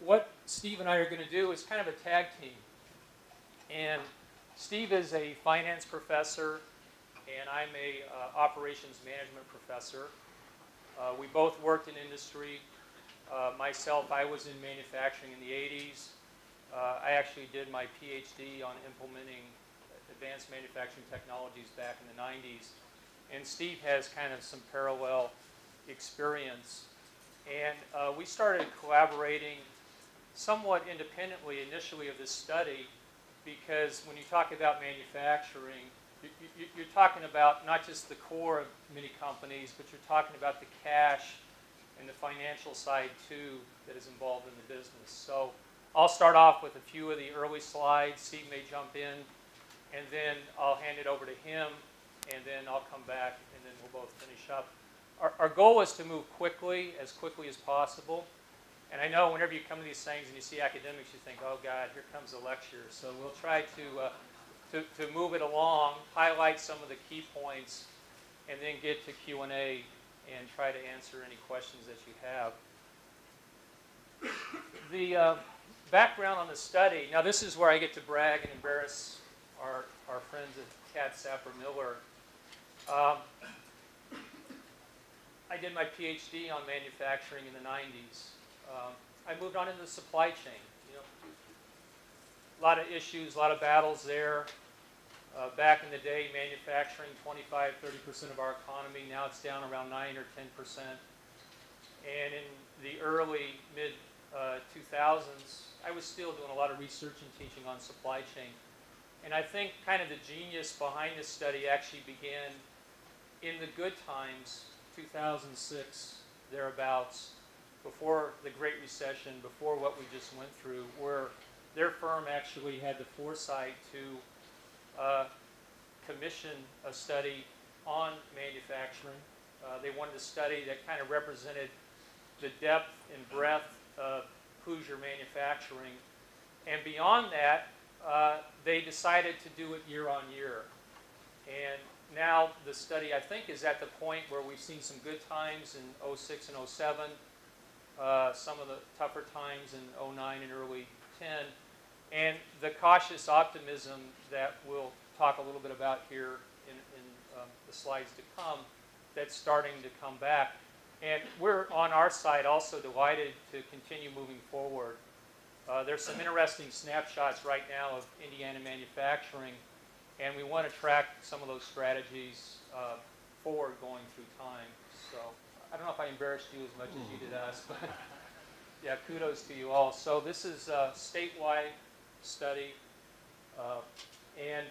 What Steve and I are going to do is kind of a tag team. And Steve is a finance professor, and I'm a operations management professor. We both worked in industry. Myself, I was in manufacturing in the 80s. I actually did my PhD on implementing advanced manufacturing technologies back in the 90s. And Steve has kind of some parallel experience. And we started collaborating somewhat independently initially of this study, because when you talk about manufacturing, you're talking about not just the core of many companies, but you're talking about the cash and the financial side too that is involved in the business. So I'll start off with a few of the early slides. Steve may jump in, and then I'll hand it over to him, and then I'll come back, and then we'll both finish up. Our goal is to move quickly as possible. And I know whenever you come to these things and you see academics, you think, oh God, here comes a lecture. So we'll try to move it along, highlight some of the key points, and then get to Q&A and try to answer any questions that you have. The background on the study, now this is where I get to brag and embarrass our friends at Cat Sapper Miller. I did my PhD on manufacturing in the 90s. I moved on into the supply chain. You know, a lot of issues, a lot of battles there. Back in the day, manufacturing 25–30% of our economy. Now it's down around 9 or 10%. And in the early mid 2000s, I was still doing a lot of research and teaching on supply chain. And I think kind of the genius behind this study actually began in the good times, 2006, thereabouts, before the Great Recession, before what we just went through, where their firm actually had the foresight to commission a study on manufacturing. They wanted a study that kind of represented the depth and breadth of Hoosier manufacturing. And beyond that, they decided to do it year on year. And now the study, I think, is at the point where we've seen some good times in 06 and 07, some of the tougher times in 09 and early 10, and the cautious optimism that we'll talk a little bit about here in the slides to come, that's starting to come back. And we're on our side also delighted to continue moving forward. There's some interesting snapshots right now of Indiana manufacturing, and we want to track some of those strategies forward going through time. So I don't know if I embarrassed you as much as you did us, but yeah, kudos to you all. So this is a statewide study, and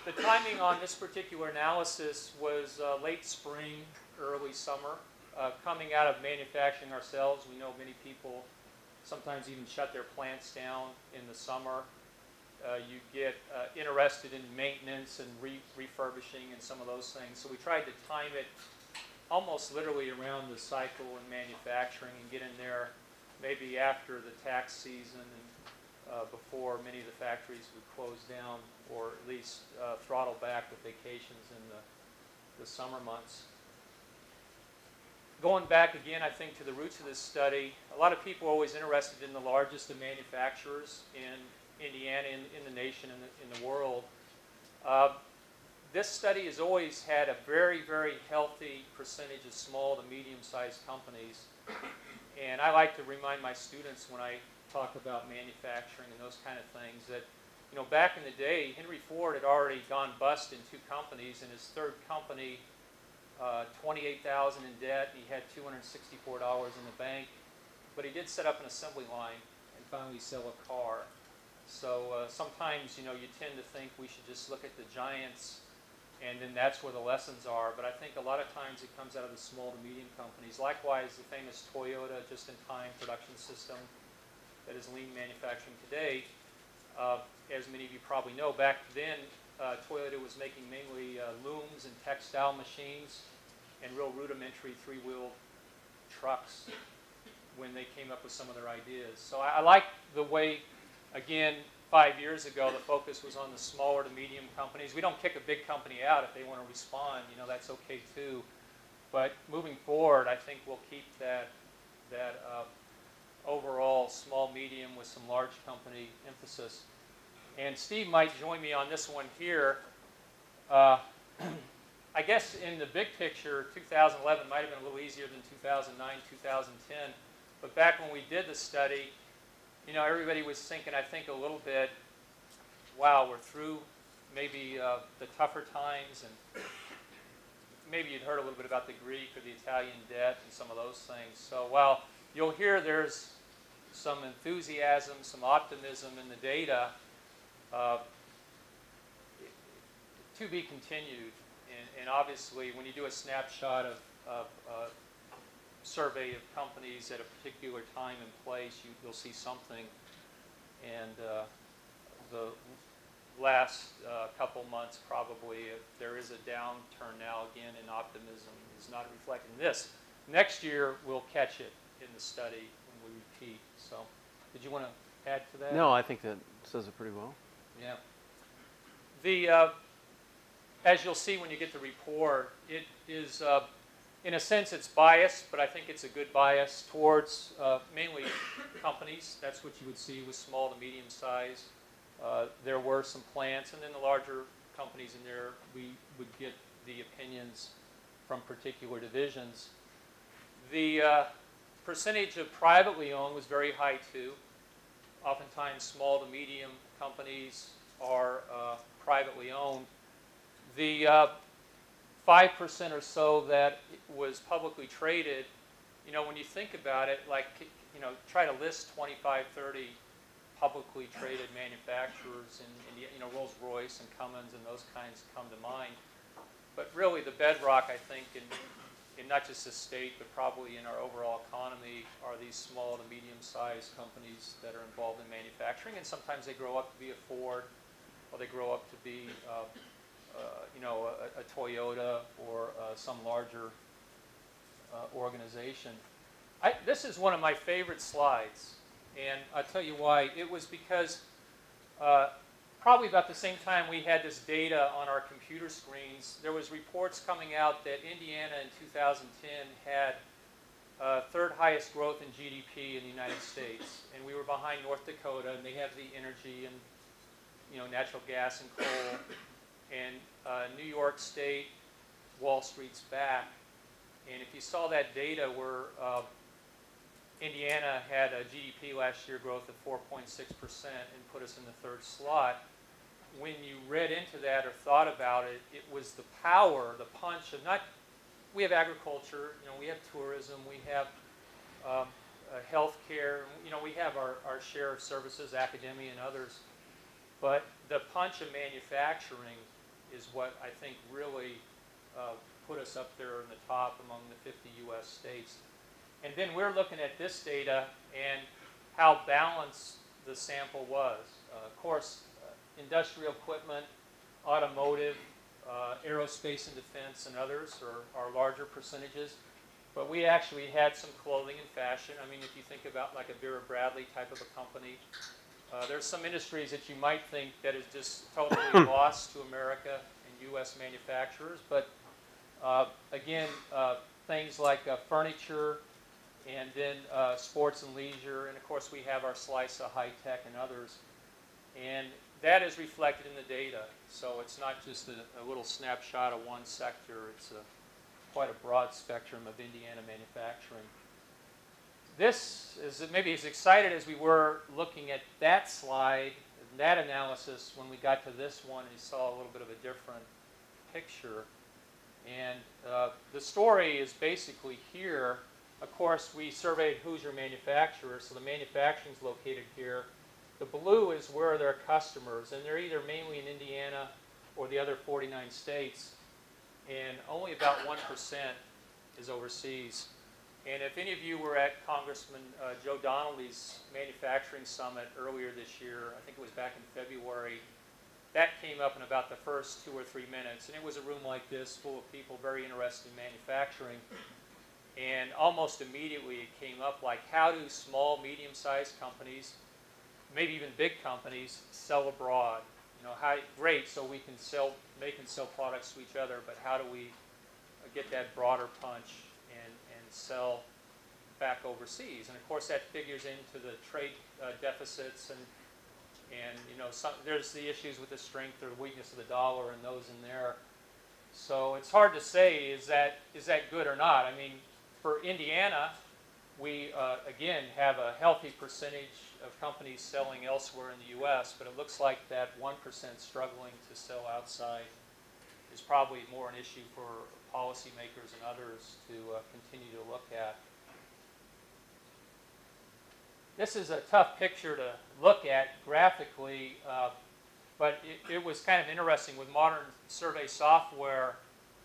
the timing on this particular analysis was late spring, early summer. Coming out of manufacturing ourselves, we know many people sometimes even shut their plants down in the summer. You get interested in maintenance and refurbishing and some of those things. So we tried to time it almost literally around the cycle in manufacturing and get in there maybe after the tax season and before many of the factories would close down, or at least throttle back with vacations in the summer months. Going back again, I think, to the roots of this study, a lot of people are always interested in the largest of manufacturers in Indiana, in the nation, in the world. This study has always had a very, very healthy percentage of small to medium-sized companies. And I like to remind my students when I talk about manufacturing and those kind of things that, you know, back in the day, Henry Ford had already gone bust in 2 companies. In his third company, $28,000 in debt. He had $264 in the bank. But he did set up an assembly line and finally sell a car. So sometimes, you know, you tend to think we should just look at the giants and then that's where the lessons are. But I think a lot of times it comes out of the small to medium companies. Likewise, the famous Toyota just-in-time production system that is lean manufacturing today, as many of you probably know, back then Toyota was making mainly looms and textile machines and real rudimentary 3-wheel trucks when they came up with some of their ideas. So I like the way, again, 5 years ago, the focus was on the smaller to medium companies. We don't kick a big company out if they want to respond. You know, that's okay too. But moving forward, I think we'll keep that overall small, medium with some large company emphasis. And Steve might join me on this one here. I guess in the big picture, 2011 might have been a little easier than 2009, 2010. But back when we did the study, you know, everybody was thinking, I think, a little bit, wow, we're through maybe the tougher times, and maybe you'd heard a little bit about the Greek or the Italian debt and some of those things. So while you'll hear there's some enthusiasm, some optimism in the data, to be continued. And obviously, when you do a snapshot of survey of companies at a particular time and place, you'll see something. And the last couple months, probably, if there is a downturn now again in optimism, is not reflected in this. Next year, we'll catch it in the study when we repeat. So, did you want to add to that? No, I think that says it pretty well. Yeah. The as you'll see when you get the report, it is, in a sense, it's biased, but I think it's a good bias towards mainly companies. That's what you would see with small to medium size. There were some plants, and then the larger companies in there, we would get the opinions from particular divisions. The percentage of privately owned was very high too. Oftentimes small to medium companies are privately owned. The 5% or so that was publicly traded, you know, when you think about it, like, you know, try to list 25, 30 publicly traded manufacturers, and you know, Rolls-Royce and Cummins and those kinds come to mind. But really the bedrock, I think, in not just the state, but probably in our overall economy, are these small to medium-sized companies that are involved in manufacturing, and sometimes they grow up to be a Ford, or they grow up to be you know, a Toyota or some larger organization. This is one of my favorite slides, and I'll tell you why. It was because probably about the same time we had this data on our computer screens, there was reports coming out that Indiana in 2010 had third highest growth in GDP in the United States, and we were behind North Dakota, and they have the energy and, you know, natural gas and coal. And New York State, Wall Street's back. And if you saw that data where Indiana had a GDP last year growth of 4.6% and put us in the third slot, when you read into that or thought about it, it was the power, the punch of not, we have agriculture, you know, we have tourism, we have healthcare, you know, we have our share of services, academia and others. But the punch of manufacturing is what I think really put us up there in the top among the 50 U.S. states. And then we're looking at this data and how balanced the sample was. Of course, industrial equipment, automotive, aerospace and defense and others are larger percentages. But we actually had some clothing and fashion. I mean, if you think about like a Vera Bradley type of a company, there's some industries that you might think that is just totally lost to America and U.S. manufacturers. But again, things like furniture and then sports and leisure. And of course, we have our slice of high tech and others. And that is reflected in the data. So it's not just a little snapshot of one sector. It's quite a broad spectrum of Indiana manufacturing. This is maybe as excited as we were looking at that slide, that analysis, when we got to this one, you saw a little bit of a different picture. And the story is basically here. Of course, we surveyed Hoosier manufacturers, so the manufacturing is located here. The blue is where they're customers, and they're either mainly in Indiana or the other 49 states. And only about 1% is overseas. And if any of you were at Congressman Joe Donnelly's manufacturing summit earlier this year, I think it was back in February, that came up in about the first 2 or 3 minutes. And it was a room like this full of people very interested in manufacturing. And almost immediately it came up like, how do small, medium-sized companies, maybe even big companies, sell abroad? You know, great, so we can sell, make and sell products to each other, but how do we get that broader punch and sell back overseas. And of course that figures into the trade deficits and you know, there's the issues with the strength or weakness of the dollar and those in there. So it's hard to say, is that good or not? I mean, for Indiana, we, again, have a healthy percentage of companies selling elsewhere in the U.S., but it looks like that 1% struggling to sell outside is probably more an issue for policymakers and others to continue to look at. This is a tough picture to look at graphically, but it was kind of interesting with modern survey software.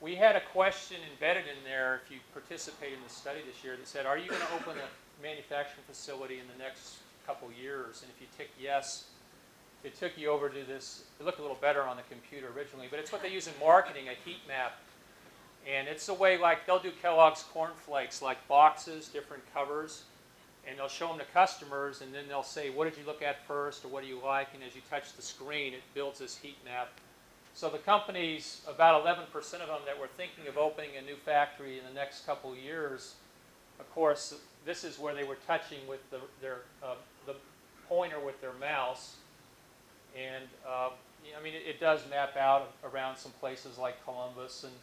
We had a question embedded in there, if you participate in the study this year, that said, are you going to open a manufacturing facility in the next couple years? And if you tick yes, it took you over to this. It looked a little better on the computer originally, but it's what they use in marketing, a heat map. And it's a way, like, they'll do Kellogg's Corn Flakes, like boxes, different covers, and they'll show them to customers, and then they'll say, what did you look at first, or what do you like? And as you touch the screen, it builds this heat map. So the companies, about 11% of them that were thinking of opening a new factory in the next couple of years, of course, this is where they were touching with the pointer with their mouse. And I mean, it does map out around some places like Columbus and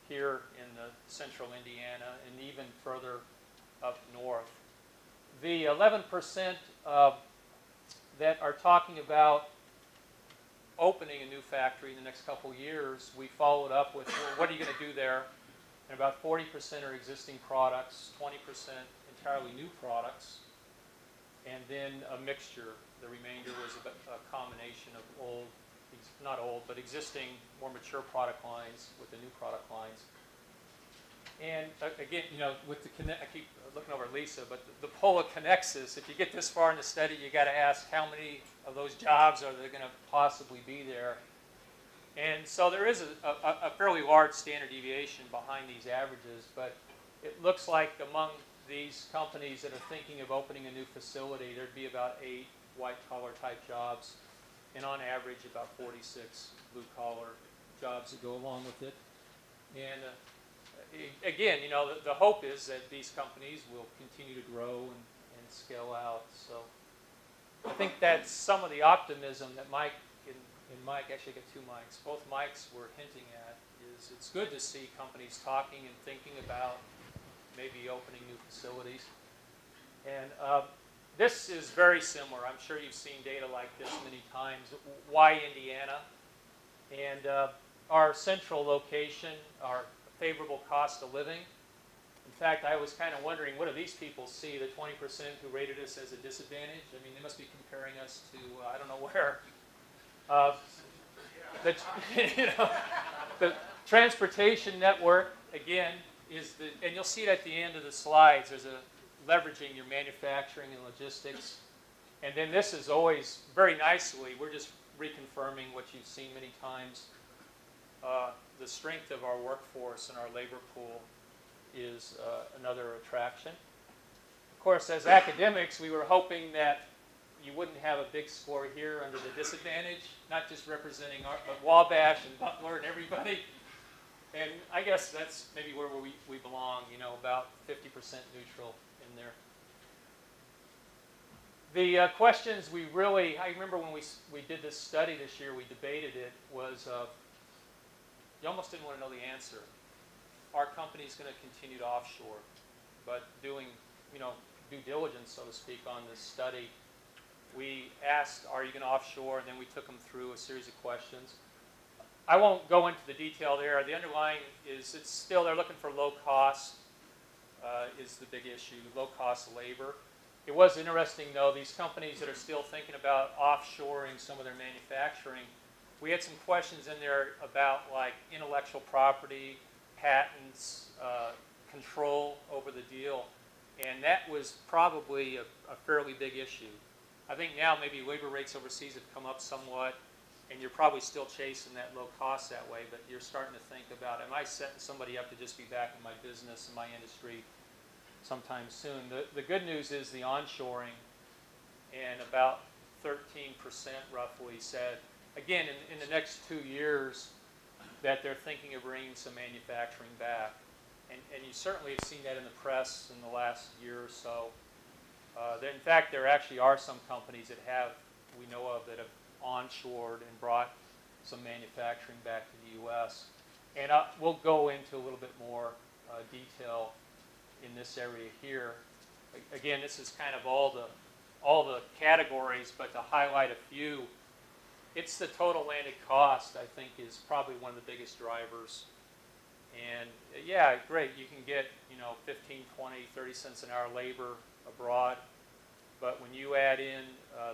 here in the central Indiana and even further up north. The 11% that are talking about opening a new factory in the next couple of years, we followed up with, well, what are you going to do there? And about 40% are existing products, 20% entirely new products, and then a mixture. The remainder was a combination of old, not old, but existing, more mature product lines with the new product lines. And again, you know, with the I keep looking over at Lisa, but the poll connects this. If you get this far in the study, you got to ask how many of those jobs are there going to possibly be there. And so there is a fairly large standard deviation behind these averages, but it looks like among these companies that are thinking of opening a new facility, there'd be about 8 white-collar type jobs, and on average about 46 blue-collar jobs that go along with it. And again, you know, the hope is that these companies will continue to grow and scale out. So I think that's some of the optimism that Mike and Mike, actually got 2 mics, both Mikes were hinting at, is it's good to see companies talking and thinking about maybe opening new facilities. And this is very similar. I'm sure you've seen data like this many times. Why Indiana? And our central location, our favorable cost of living. In fact, I was kind of wondering, what do these people see, the 20% who rated us as a disadvantage? I mean, they must be comparing us to, I don't know where. You know, the transportation network, again, is the, and you'll see it at the end of the slides, there's a leveraging your manufacturing and logistics. And then this is always, very nicely, we're just reconfirming what you've seen many times. The strength of our workforce and our labor pool is another attraction. Of course, as academics, we were hoping that you wouldn't have a big score here under the disadvantage, not just representing our, but Wabash and Butler and everybody. And I guess that's maybe where we belong, you know, about 50% neutral in there. The questions we really, I remember when we did this study this year, we debated it, was you almost didn't want to know the answer. Our company's going to continue to offshore, but doing, you know, due diligence, so to speak, on this study, we asked, are you going to offshore? And then we took them through a series of questions. I won't go into the detail there. The underlying is it's still, they're looking for low cost is the big issue, low cost labor. It was interesting, though, these companies that are still thinking about offshoring some of their manufacturing, we had some questions in there about like intellectual property, patents, control over the deal, and that was probably a fairly big issue. I think now maybe labor rates overseas have come up somewhat, and you're probably still chasing that low cost that way, but you're starting to think about, am I setting somebody up to just be back in my business, in my industry sometime soon? The good news is the onshoring, and about 13% roughly said, again, in the next 2 years, that they're thinking of bringing some manufacturing back. and you certainly have seen that in the press in the last year or so. In fact, there actually are some companies that we know of, that have onshored and brought some manufacturing back to the U.S. And we'll go into a little bit more detail in this area here. Again, this is kind of all the categories, but to highlight a few, it's the total landed cost, I think, is probably one of the biggest drivers. And yeah, great, you can get, 15, 20, 30 cents an hour labor abroad, but when you add in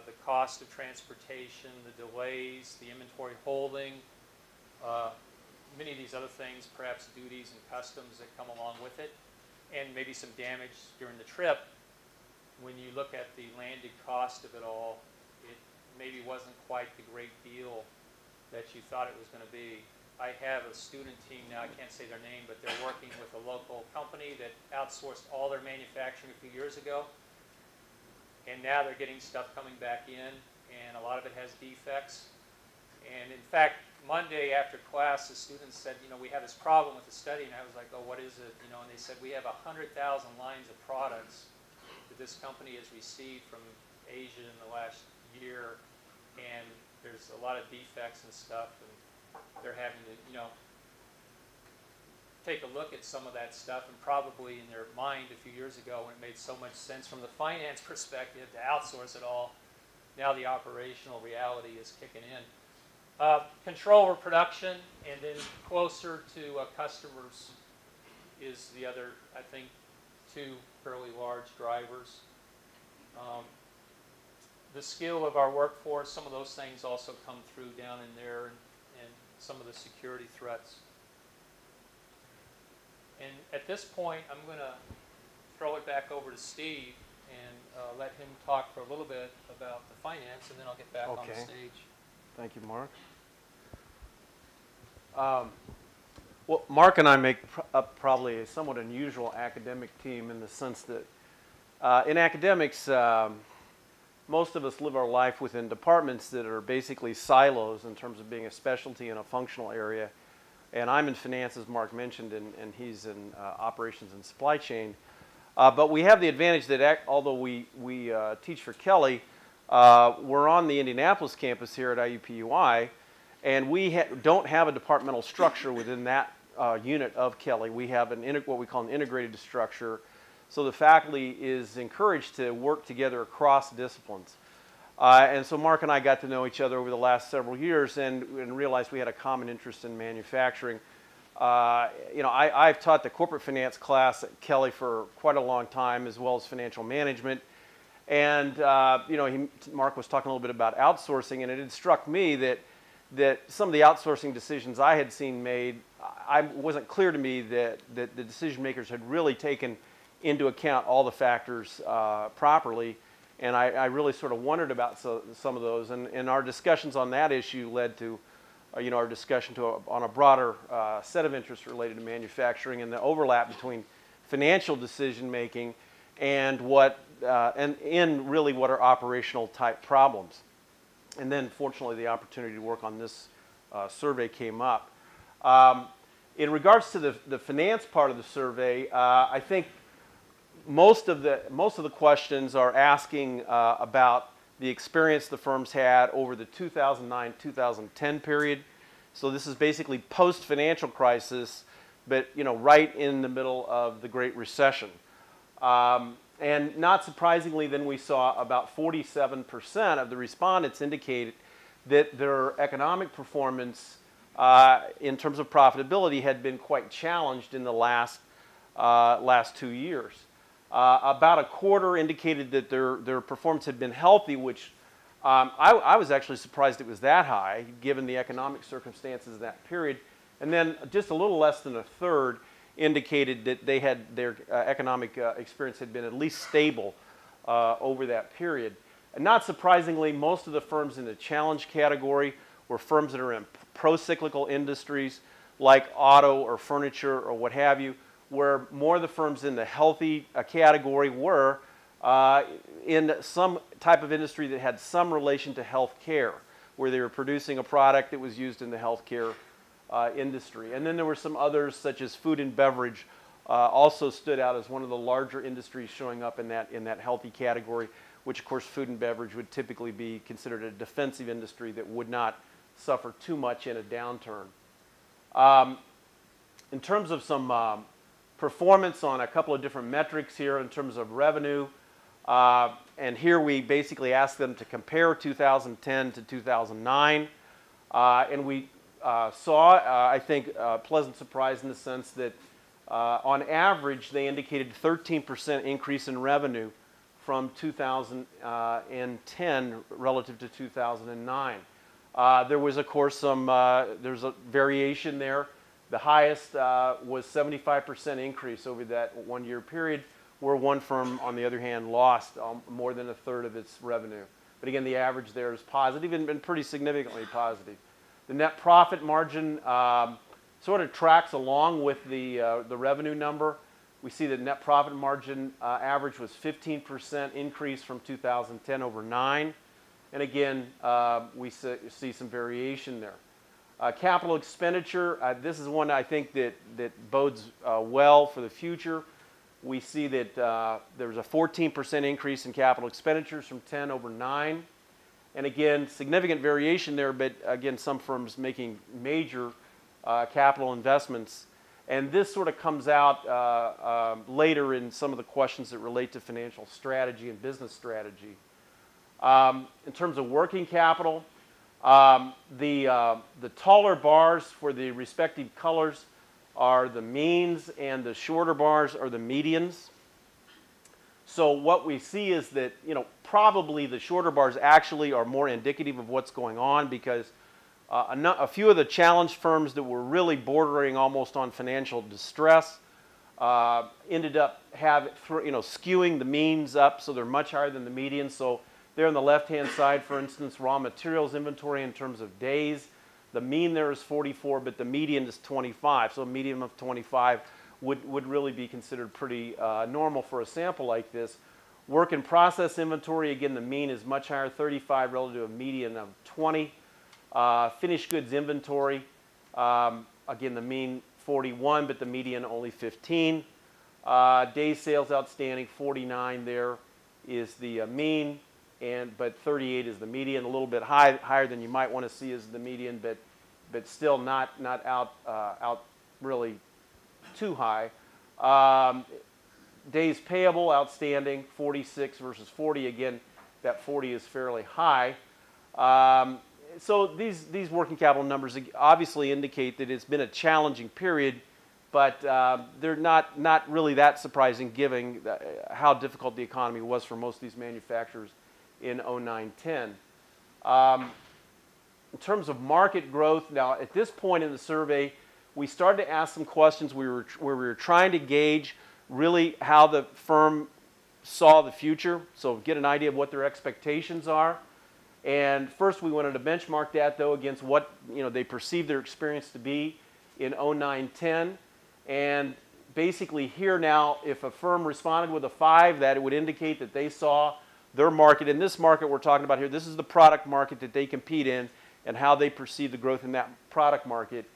the cost of transportation, the delays, the inventory holding, many of these other things, perhaps duties and customs that come along with it, and maybe some damage during the trip, when you look at the landed cost of it all, it maybe wasn't quite the great deal that you thought it was going to be. I have a student team now, I can't say their name, but they're working with a local company that outsourced all their manufacturing a few years ago. And now they're getting stuff coming back in, and a lot of it has defects. And in fact, Monday after class, the students said, we have this problem with the study. And I was like, oh, what is it? And they said, we have 100,000 lines of products that this company has received from Asia in the last year. And there's a lot of defects and stuff. And they're having to, take a look at some of that stuff, and probably in their mind a few years ago, when it made so much sense from the finance perspective to outsource it all, now the operational reality is kicking in. Control over production, and then closer to customers is the other, I think, two fairly large drivers. The skill of our workforce, some of those things also come through down in there, and some of the security threats. And at this point, I'm going to throw it back over to Steve and let him talk for a little bit about the finance, and then I'll get back on the stage. Thank you, Mark. Well, Mark and I make up probably a somewhat unusual academic team, in the sense that in academics, most of us live our life within departments that are basically silos in terms of being a specialty in a functional area. And I'm in finance, as Mark mentioned, and he's in operations and supply chain. But we have the advantage that although we teach for Kelley, we're on the Indianapolis campus here at IUPUI, and we don't have a departmental structure within that unit of Kelley. We have what we call an integrated structure. So the faculty is encouraged to work together across disciplines. And so Mark and I got to know each other over the last several years, and realized we had a common interest in manufacturing. I've taught the corporate finance class at Kelley for quite a long time, as well as financial management. And Mark was talking a little bit about outsourcing, and it had struck me that some of the outsourcing decisions I had seen made, it wasn't clear to me that the decision makers had really taken into account all the factors properly. And I really sort of wondered about some of those, and our discussions on that issue led to, our discussion on a broader set of interests related to manufacturing, and the overlap between financial decision making and what are operational type problems. And then, fortunately, the opportunity to work on this survey came up. In regards to the finance part of the survey, I think most of the questions are asking about the experience the firms had over the 2009-2010 period. So this is basically post-financial crisis, but right in the middle of the Great Recession. And not surprisingly, then we saw about 47% of the respondents indicate that their economic performance in terms of profitability had been quite challenged in the last 2 years. About a quarter indicated that their performance had been healthy, which I was actually surprised it was that high, given the economic circumstances of that period. And then just a little less than a third indicated that their economic experience had been at least stable over that period. And not surprisingly, most of the firms in the challenge category were firms that are in pro-cyclical industries like auto or furniture or what have you, where more of the firms in the healthy category were in some type of industry that had some relation to health care, where they were producing a product that was used in the health care industry. And then there were some others, such as food and beverage also stood out as one of the larger industries showing up in that healthy category, which of course food and beverage would typically be considered a defensive industry that would not suffer too much in a downturn. In terms of some performance on a couple of different metrics here in terms of revenue, and here we basically asked them to compare 2010 to 2009, and we saw, I think, a pleasant surprise in the sense that on average they indicated 13% increase in revenue from 2010 relative to 2009. There was, of course, there's a variation there. The highest was 75% increase over that one-year period, where one firm, on the other hand, lost more than a third of its revenue. But again, the average there is positive and been pretty significantly positive. The net profit margin sort of tracks along with the revenue number. We see that net profit margin average was 15% increase from 2010 over 9. And again, we see some variation there. Capital expenditure, this is one I think that bodes well for the future. We see that there's a 14% increase in capital expenditures from 10 over 9. And again, significant variation there, but again, some firms making major capital investments. And this sort of comes out later in some of the questions that relate to financial strategy and business strategy. In terms of working capital, the taller bars for the respective colors are the means and the shorter bars are the medians. So what we see is that, probably the shorter bars actually are more indicative of what's going on, because a few of the challenged firms that were really bordering almost on financial distress ended up skewing the means up, so they're much higher than the median. So there on the left-hand side, for instance, raw materials inventory in terms of days, the mean there is 44, but the median is 25. So a median of 25 would really be considered pretty normal for a sample like this. Work in process inventory, again, the mean is much higher, 35 relative to a median of 20. Finished goods inventory, again, the mean 41, but the median only 15. Days sales outstanding, 49 there is the mean, but 38 is the median, a little bit higher than you might want to see as the median, but still not out really too high. Days payable outstanding, 46 versus 40. Again, that 40 is fairly high. So these working capital numbers obviously indicate that it's been a challenging period, but they're not really that surprising given how difficult the economy was for most of these manufacturers in 09-10. In terms of market growth, now at this point in the survey, we started to ask some questions where we were trying to gauge really how the firm saw the future, so get an idea of what their expectations are. And first we wanted to benchmark that, though, against what they perceived their experience to be in 09-10. And basically here now, if a firm responded with a 5, that it would indicate that they saw their market. In this market we're talking about here, this is the product market that they compete in and how they perceive the growth in that product market.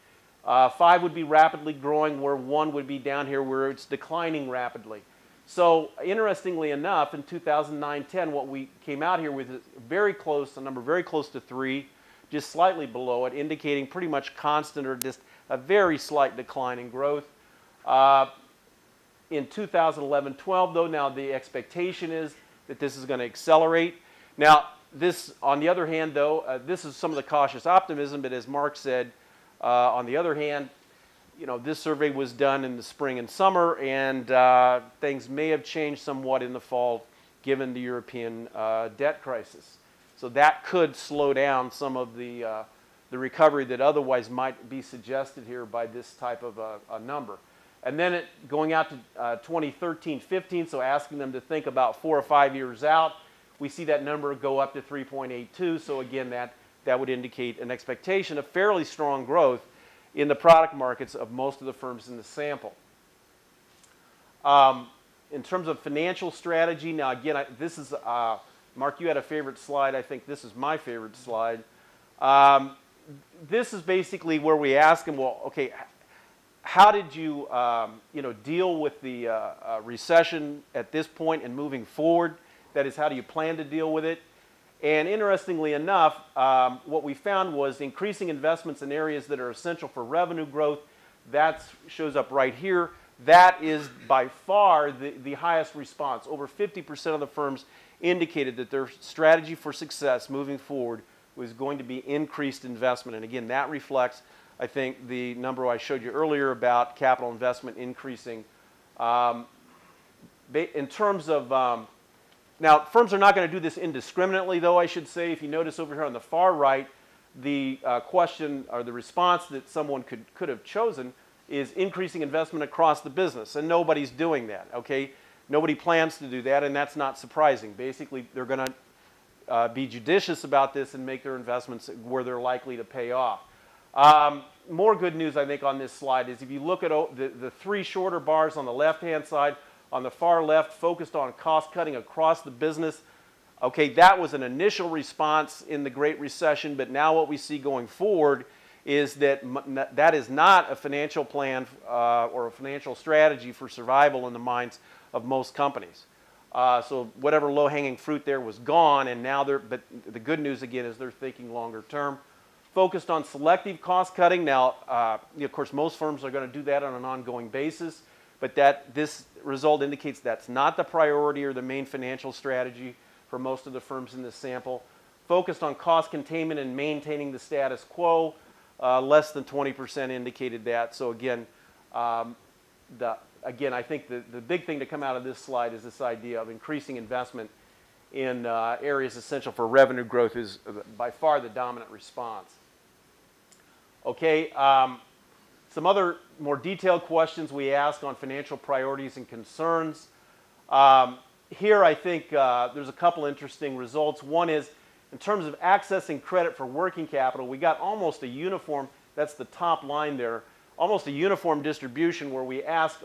5 would be rapidly growing, where 1 would be down here where it's declining rapidly. So interestingly enough, in 2009-10, what we came out here with is a number very close to 3, just slightly below it, indicating pretty much constant or just a very slight decline in growth. In 2011-12, though, now the expectation is that this is going to accelerate. Now, this, on the other hand, though, this is some of the cautious optimism, but as Mark said, on the other hand, this survey was done in the spring and summer, and things may have changed somewhat in the fall given the European debt crisis. So that could slow down some of the recovery that otherwise might be suggested here by this type of a number. And then going out to 2013-15, so asking them to think about 4 or 5 years out, we see that number go up to 3.82. So again, that would indicate an expectation of fairly strong growth in the product markets of most of the firms in the sample. In terms of financial strategy, now again, this is, Mark, you had a favorite slide. I think this is my favorite slide. This is basically where we ask them, well, okay, how did you, deal with the recession at this point and moving forward? That is, how do you plan to deal with it? And interestingly enough, what we found was increasing investments in areas that are essential for revenue growth. That shows up right here. That is by far the highest response. Over 50% of the firms indicated that their strategy for success moving forward was going to be increased investment. And again, that reflects, I think, the number I showed you earlier about capital investment increasing. In terms of, now firms are not going to do this indiscriminately, though, I should say. If you notice over here on the far right, the question or the response that someone could have chosen is increasing investment across the business, and nobody's doing that, okay? Nobody plans to do that, and that's not surprising. Basically, they're going to be judicious about this and make their investments where they're likely to pay off. More good news, I think, on this slide is if you look at the three shorter bars on the left-hand side, on the far left, focused on cost cutting across the business. Okay, that was an initial response in the Great Recession, but now what we see going forward is that that is not a financial plan or a financial strategy for survival in the minds of most companies. So whatever low-hanging fruit there was gone, and now but the good news again is they're thinking longer term. Focused on selective cost cutting. Now, of course, most firms are going to do that on an ongoing basis, but this result indicates that's not the priority or the main financial strategy for most of the firms in this sample. Focused on cost containment and maintaining the status quo. Less than 20% indicated that. So again, I think the big thing to come out of this slide is this idea of increasing investment in areas essential for revenue growth is by far the dominant response. Okay, some other more detailed questions we ask on financial priorities and concerns. Here I think there's a couple interesting results. One is, in terms of accessing credit for working capital, we got almost a uniform, that's the top line there, almost a uniform distribution where we asked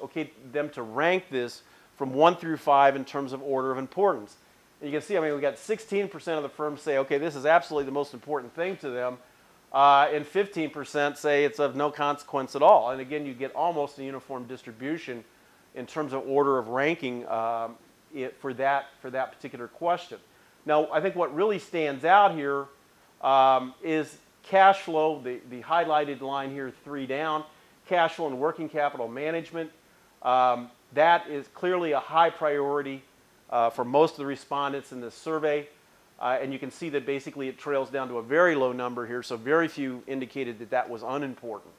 them to rank this from 1 through 5 in terms of order of importance. And you can see, we got 16% of the firms say, okay, this is absolutely the most important thing to them, and 15% say it's of no consequence at all. And again, you get almost a uniform distribution in terms of order of ranking for that particular question. Now, I think what really stands out here is cash flow, the highlighted line here, 3 down, cash flow and working capital management. That is clearly a high priority for most of the respondents in this survey. And you can see that basically it trails down to a very low number here, so very few indicated that that was unimportant.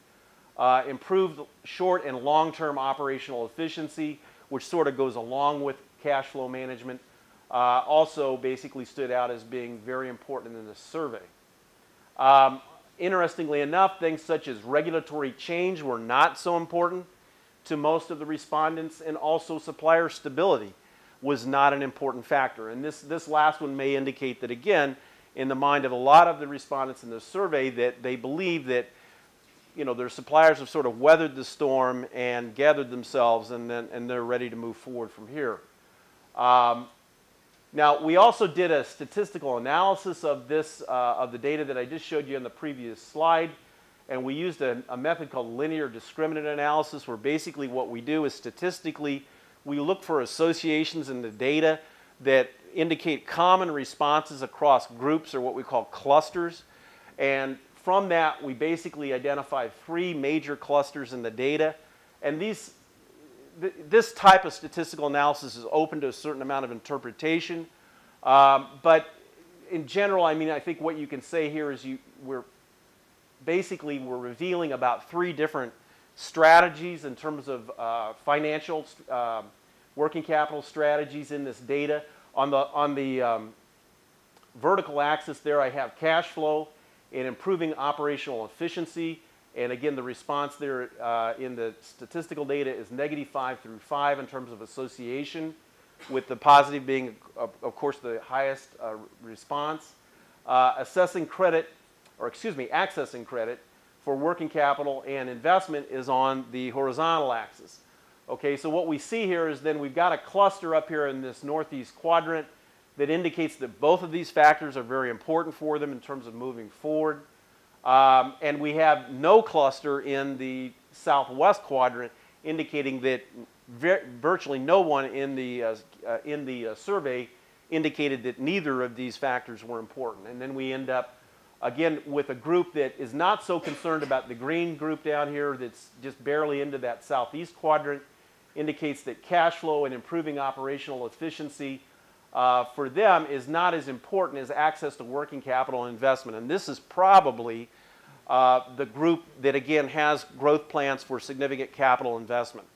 Improved short and long-term operational efficiency, which sort of goes along with cash flow management. Also basically stood out as being very important in this survey. Interestingly enough, things such as regulatory change were not so important to most of the respondents, and also supplier stability was not an important factor. And this last one may indicate that, again, in the mind of a lot of the respondents in this survey, that they believe that their suppliers have sort of weathered the storm and gathered themselves, and they're ready to move forward from here. Now, we also did a statistical analysis of the data that I just showed you in the previous slide, and we used a method called linear discriminant analysis, where basically what we do is statistically we look for associations in the data that indicate common responses across groups, or what we call clusters, and from that we basically identify 3 major clusters in the data, and this type of statistical analysis is open to a certain amount of interpretation, but in general, I think what you can say here is we're revealing about 3 different strategies in terms of financial working capital strategies in this data. On the vertical axis there, I have cash flow and improving operational efficiency. And again, the response there in the statistical data is -5 through 5 in terms of association, with the positive being, of course, the highest response. Accessing credit for working capital and investment is on the horizontal axis. Okay, so what we see here is then we've got a cluster up here in this northeast quadrant that indicates that both of these factors are very important for them in terms of moving forward. And we have no cluster in the southwest quadrant, indicating that virtually no one in the survey indicated that neither of these factors were important. And then we end up, again, with a group that is not so concerned about the green group down here that's just barely into that southeast quadrant, indicates that cash flow and improving operational efficiency for them is not as important as access to working capital and investment. And this is probably the group that, again, has growth plans for significant capital investment.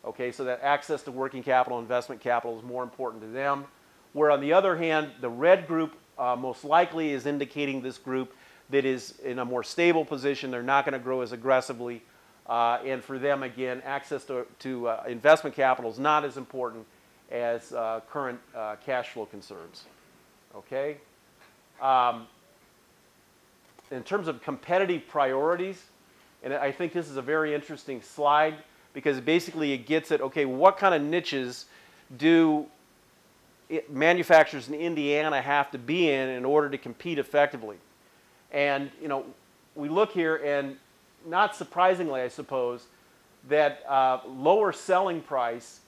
Okay, so that access to working capital, investment capital is more important to them. Where on the other hand, the red group most likely is indicating this group that is in a more stable position. They're not going to grow as aggressively. And for them, again, access to investment capital is not as important as current cash flow concerns. Okay? In terms of competitive priorities, and I think this is a very interesting slide because basically it gets at, okay, what kind of niches do manufacturers in Indiana have to be in order to compete effectively? And, you know, we look here and not surprisingly, I suppose, that lower selling price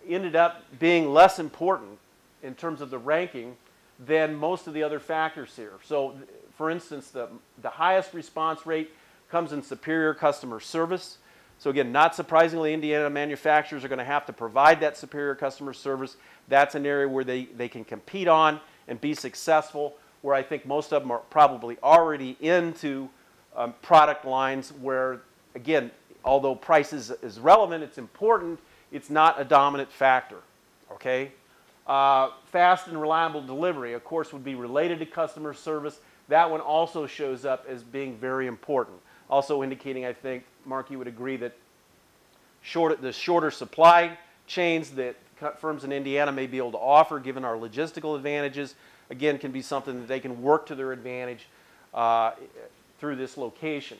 ended up being less important in terms of the ranking than most of the other factors here. So, for instance, the highest response rate comes in superior customer service. So again, not surprisingly, Indiana manufacturers are going to have to provide that superior customer service. That's an area where they can compete on and be successful, where I think most of them are probably already into product lines where, again, although price is relevant, it's important, it's not a dominant factor, okay? Fast and reliable delivery, of course, would be related to customer service. That one also shows up as being very important. Also indicating, I think, Mark, you would agree that the shorter supply chains that firms in Indiana may be able to offer, given our logistical advantages, again, can be something that they can work to their advantage through this location.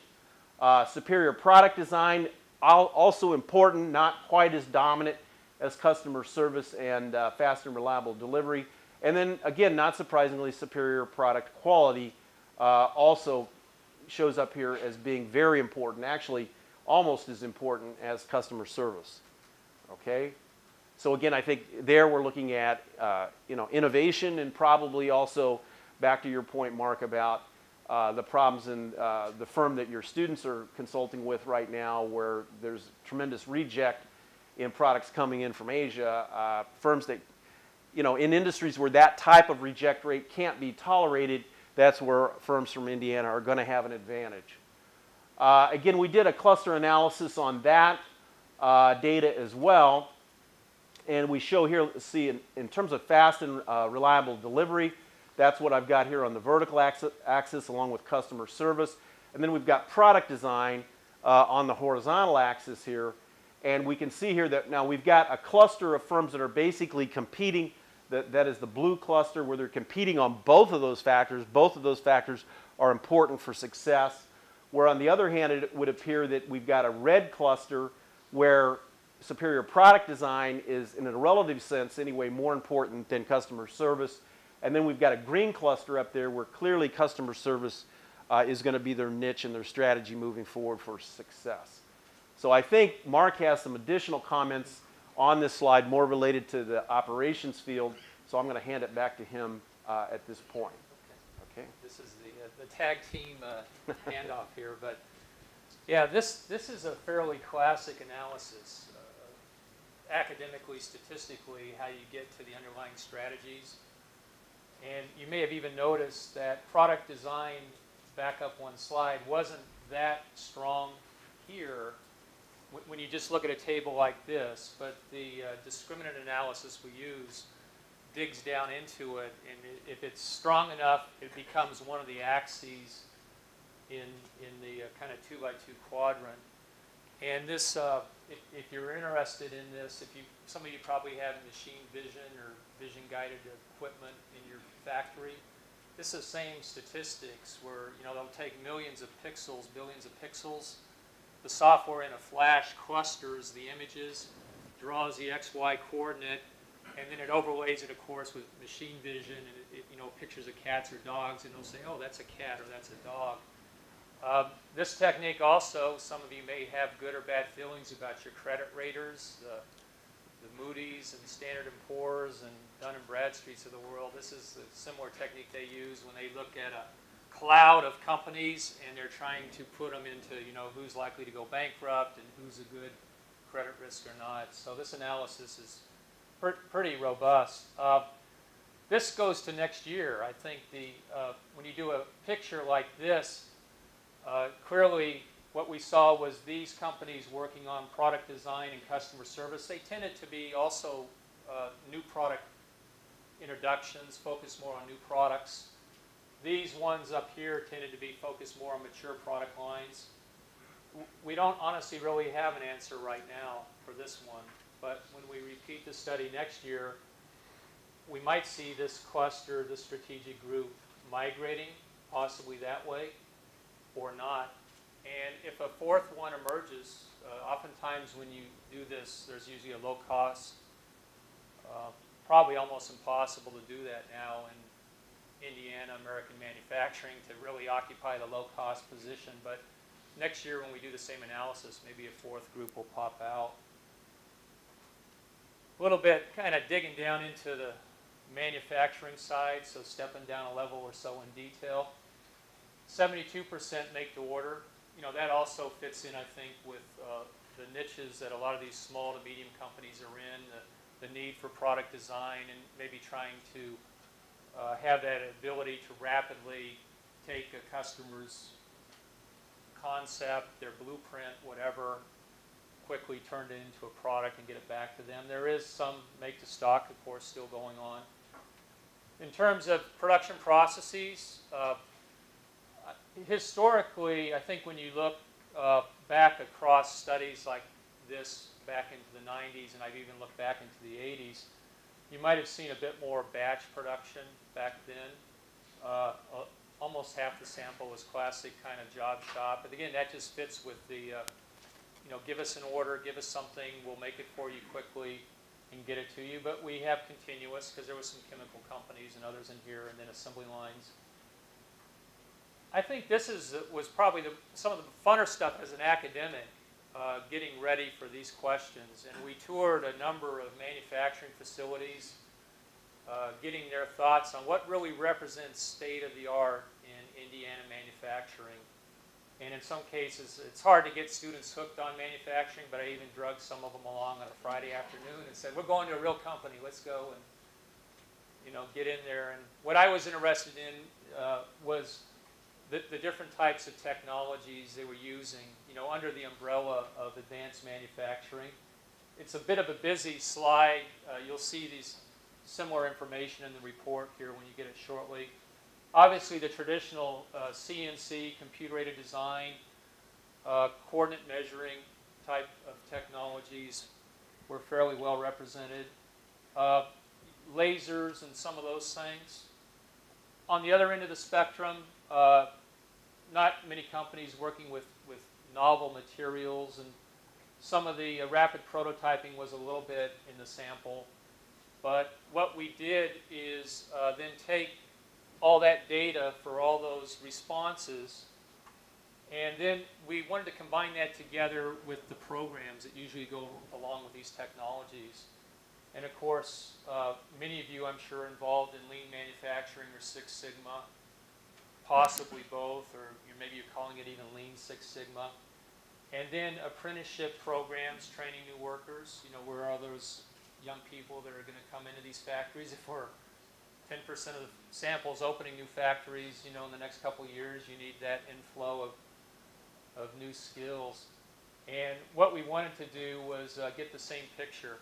Superior product design, also important, not quite as dominant as customer service and fast and reliable delivery. And then, again, not surprisingly, superior product quality also shows up here as being very important, actually almost as important as customer service. Okay? So again, I think there we're looking at you know, innovation, and probably also back to your point, Mark, about the problems in the firm that your students are consulting with right now, where there's tremendous reject in products coming in from Asia. Firms that, you know, in industries where that type of reject rate can't be tolerated, that's where firms from Indiana are going to have an advantage. Again, we did a cluster analysis on that data as well. And we show here, see, in terms of fast and reliable delivery, that's what I've got here on the vertical axis along with customer service. And then we've got product design on the horizontal axis here. And we can see here that now we've got a cluster of firms that are basically competing. That is the blue cluster, where they're competing on both of those factors. Both of those factors are important for success. Where on the other hand, it would appear that we've got a red cluster where superior product design is, in a relative sense anyway, more important than customer service. And then we've got a green cluster up there where clearly customer service is going to be their niche and their strategy moving forward for success. So I think Mark has some additional comments on this slide, more related to the operations field. So I'm going to hand it back to him at this point. Okay. This is the tag team handoff here, but yeah, this is a fairly classic analysis, academically, statistically, how you get to the underlying strategies. And you may have even noticed that product design, back up one slide, wasn't that strong here when you just look at a table like this, but the discriminant analysis we use digs down into it, and if it's strong enough, it becomes one of the axes in the kind of 2x2 quadrant. And this, if you're interested in this, some of you probably have machine vision or vision-guided equipment in your factory. This is the same statistics where, you know, they'll take millions of pixels, billions of pixels. The software in a flash clusters the images, draws the XY coordinate, and then it overlays it, of course, with machine vision, and you know, pictures of cats or dogs, and it'll say, oh, that's a cat or that's a dog. This technique also, some of you may have good or bad feelings about your credit raters, the Moody's and Standard & Poor's and Dun & Bradstreet's of the world. This is a similar technique they use when they look at a cloud of companies and they're trying to put them into, you know, who's likely to go bankrupt and who's a good credit risk or not. So this analysis is pretty robust. This goes to next year. I think when you do a picture like this, clearly what we saw was these companies working on product design and customer service. They tended to be also new product introductions, focused more on new products. These ones up here tended to be focused more on mature product lines. We don't honestly really have an answer right now for this one, but when we repeat the study next year, we might see this cluster, this strategic group, migrating possibly that way or not. And if a fourth one emerges, oftentimes when you do this, there's usually a low cost. Probably almost impossible to do that now in Indiana American manufacturing to really occupy the low cost position. But next year when we do the same analysis, maybe a fourth group will pop out. A little bit kind of digging down into the manufacturing side, so stepping down a level or so in detail. 72% make to order. You know, that also fits in, I think, with the niches that a lot of these small to medium companies are in, the need for product design and maybe trying to have that ability to rapidly take a customer's concept, their blueprint, whatever, quickly turn it into a product and get it back to them. There is some make to stock, of course, still going on. In terms of production processes, historically, I think when you look back across studies like this back into the 90s, and I've even looked back into the 80s, you might have seen a bit more batch production back then. Almost half the sample was classic kind of job shop. But again, that just fits with the, you know, give us an order, give us something, we'll make it for you quickly and get it to you. But we have continuous, because there was some chemical companies and others in here, and then assembly lines. I think this was probably some of the funner stuff as an academic, getting ready for these questions. And we toured a number of manufacturing facilities, getting their thoughts on what really represents state-of-the-art in Indiana manufacturing. And in some cases, it's hard to get students hooked on manufacturing, but I even drugged some of them along on a Friday afternoon and said, we're going to a real company, let's go and, you know, get in there. And what I was interested in was the different types of technologies they were using, you know, under the umbrella of advanced manufacturing. It's a bit of a busy slide. You'll see these similar information in the report here when you get it shortly. Obviously, the traditional CNC, computer-aided design, coordinate measuring type of technologies were fairly well represented. Lasers and some of those things. On the other end of the spectrum, not many companies working with novel materials, and some of the rapid prototyping was a little bit in the sample. But what we did is then take all that data for all those responses, and then we wanted to combine that together with the programs that usually go along with these technologies. And of course, many of you, I'm sure, involved in lean manufacturing or Six Sigma, possibly both, or maybe you're calling it even Lean Six Sigma. And then apprenticeship programs, training new workers. You know, where are those young people that are going to come into these factories? If we're 10% of the samples opening new factories, you know, in the next couple of years, you need that inflow of new skills. And what we wanted to do was get the same picture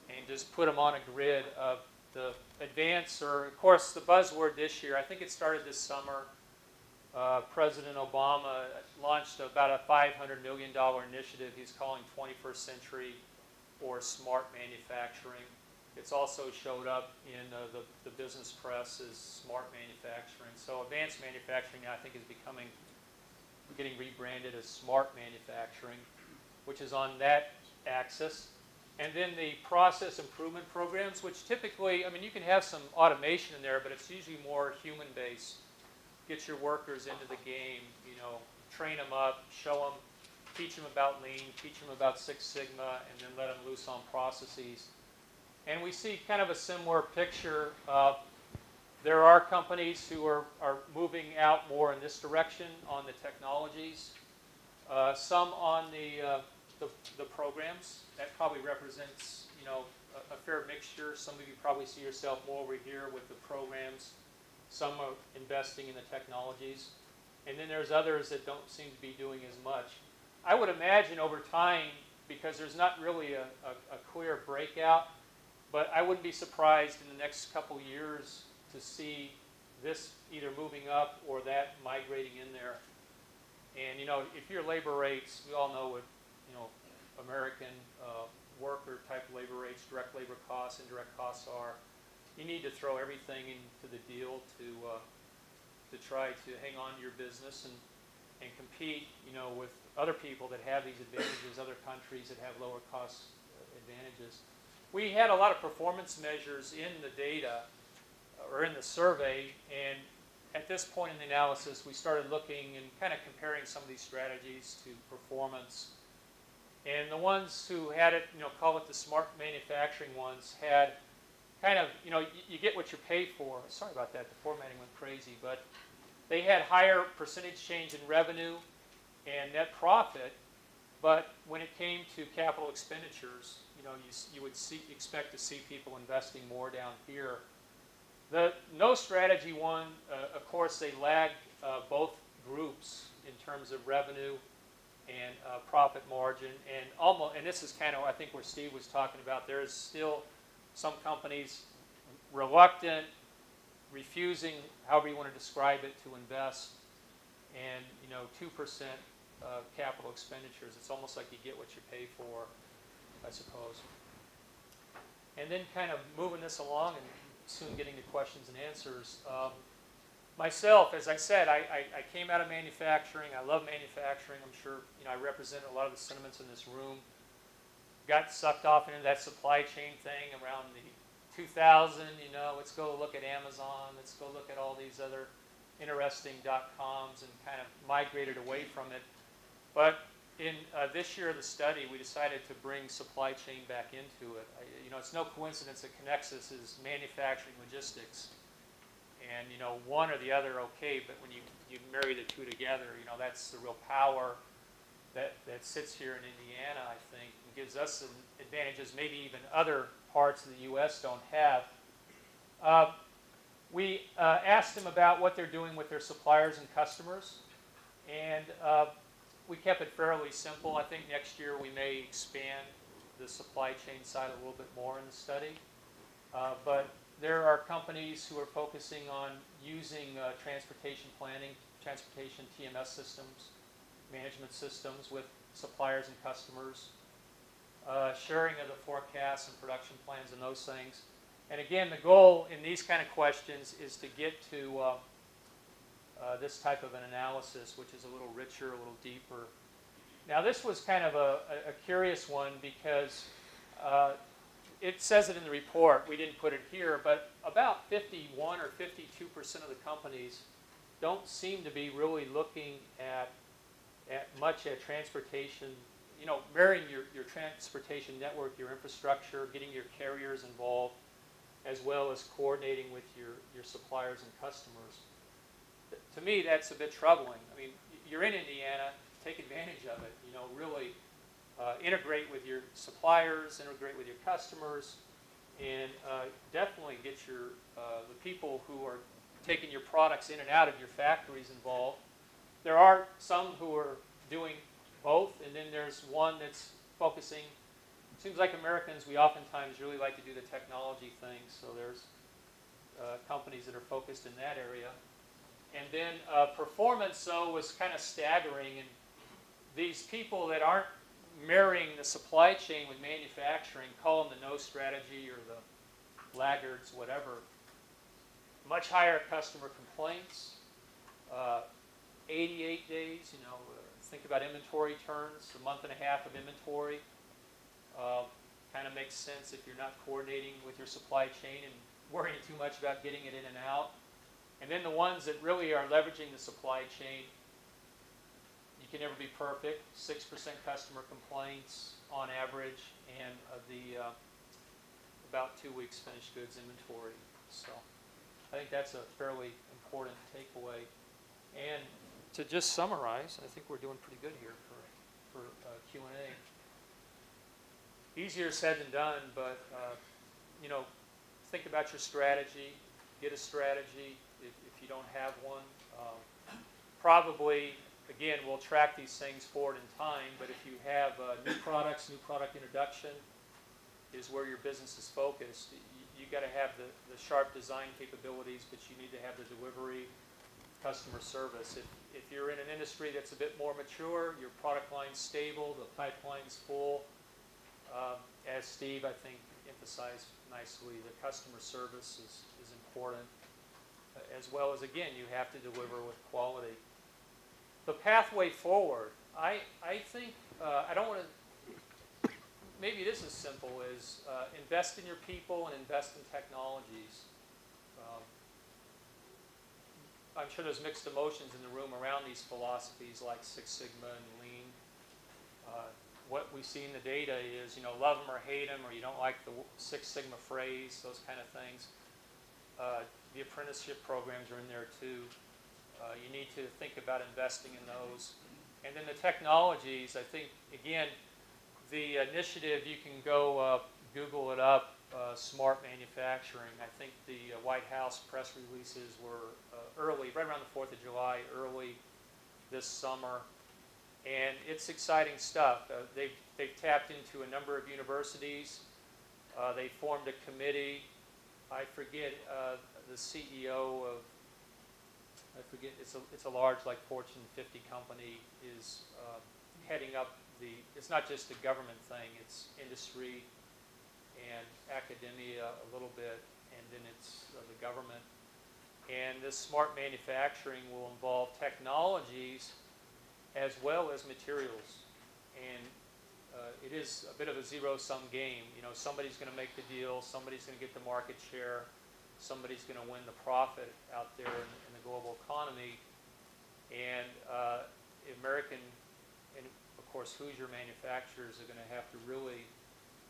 and just put them on a grid of the advance, or of course the buzzword this year, I think it started this summer, President Obama launched about a $500 million initiative he's calling 21st Century or Smart Manufacturing. It's also showed up in the business press as smart manufacturing. So advanced manufacturing, I think, is getting rebranded as smart manufacturing, which is on that axis. And then the process improvement programs, which typically, I mean, you can have some automation in there, but it's usually more human-based. Get your workers into the game, you know, train them up, show them, teach them about Lean, teach them about Six Sigma, and then let them loose on processes. And we see kind of a similar picture. There are companies who are moving out more in this direction on the technologies. Some on the programs. That probably represents, you know, a fair mixture. Some of you probably see yourself more over here with the programs. Some are investing in the technologies. And then there's others that don't seem to be doing as much. I would imagine over time, because there's not really a clear breakout, but I wouldn't be surprised in the next couple years to see this either moving up or that migrating in there. And, you know, if your labor rates, we all know what, you know, American worker type labor rates, direct labor costs, indirect costs are, you need to throw everything into the deal to try to hang on to your business and compete, you know, with other people that have these advantages, other countries that have lower cost advantages. We had a lot of performance measures in the data or in the survey, and at this point in the analysis, we started looking and kind of comparing some of these strategies to performance. And the ones who had it, you know, call it the smart manufacturing ones, had kind of, you know, you get what you pay for. Sorry about that, the formatting went crazy, but they had higher percentage change in revenue and net profit, but when it came to capital expenditures, you know, you would expect to see people investing more down here. The no strategy one, of course, they lagged both groups in terms of revenue and profit margin, and almost, and this is kind of, I think, where Steve was talking about. There is still some companies reluctant, refusing, however you want to describe it, to invest, and, you know, 2% capital expenditures. It's almost like you get what you pay for, I suppose. And then kind of moving this along and soon getting to questions and answers. Myself, as I said, I came out of manufacturing. I love manufacturing. I'm sure, you know, I represent a lot of the sentiments in this room. Got sucked off into that supply chain thing around the 2000, you know, let's go look at Amazon, let's go look at all these other interesting .coms, and kind of migrated away from it. But in this year of the study, we decided to bring supply chain back into it. You know, it's no coincidence that Connexus is manufacturing logistics. And, you know, one or the other, okay, but when you marry the two together, you know, that's the real power that sits here in Indiana, I think, and gives us some advantages maybe even other parts of the U.S. don't have. We asked them about what they're doing with their suppliers and customers, and we kept it fairly simple. I think next year we may expand the supply chain side a little bit more in the study. But there are companies who are focusing on using transportation planning, transportation TMS systems, management systems with suppliers and customers, sharing of the forecasts and production plans and those things. And again, the goal in these kind of questions is to get to this type of an analysis, which is a little richer, a little deeper. Now, this was kind of a curious one because it says it in the report. We didn't put it here, but about 51 or 52% of the companies don't seem to be really looking at much at transportation, you know, marrying your transportation network, your infrastructure, getting your carriers involved, as well as coordinating with your suppliers and customers. To me, that's a bit troubling. I mean, you're in Indiana, take advantage of it. You know, really integrate with your suppliers, integrate with your customers, and definitely get the people who are taking your products in and out of your factories involved. There are some who are doing both, and then there's one that's focusing. It seems like Americans, we oftentimes really like to do the technology things, so there's companies that are focused in that area. And then performance, though, was kind of staggering, and these people that aren't marrying the supply chain with manufacturing, call them the no strategy or the laggards, whatever. Much higher customer complaints, 88 days, you know, think about inventory turns, a month and a half of inventory. Kind of makes sense if you're not coordinating with your supply chain and worrying too much about getting it in and out. And then the ones that really are leveraging the supply chain, You can never be perfect. 6% customer complaints on average, and about 2 weeks finished goods inventory. So I think that's a fairly important takeaway. And to just summarize, I think we're doing pretty good here for Q&A. Easier said than done, but you know, think about your strategy. Get a strategy if you don't have one. Probably, again, we'll track these things forward in time, but if you have new products, new product introduction is where your business is focused. You got to have the sharp design capabilities, but you need to have the delivery, customer service. If you're in an industry that's a bit more mature, your product line's stable, the pipeline's full, as Steve, I think, emphasized nicely, the customer service is important, as well as, again, you have to deliver with quality. The pathway forward, I think, I don't want to, maybe it is as simple as invest in your people and invest in technologies. I'm sure there's mixed emotions in the room around these philosophies like Six Sigma and Lean. What we see in the data is, you know, love them or hate them, or you don't like the Six Sigma phrase, those kind of things. The apprenticeship programs are in there too. You need to think about investing in those. And then the technologies, I think, again, the initiative, you can go Google it up, smart manufacturing. I think the White House press releases were early, right around the 4th of July, early this summer. And it's exciting stuff. They've tapped into a number of universities. They formed a committee. I forget the CEO of, I forget, it's a large, like, Fortune 50 company is heading up it's not just a government thing, it's industry and academia a little bit, and then it's the government. And this smart manufacturing will involve technologies as well as materials. And it is a bit of a zero-sum game. You know, somebody's going to make the deal, somebody's going to get the market share, somebody's going to win the profit out there in the global economy. And American, and of course Hoosier manufacturers are going to have to really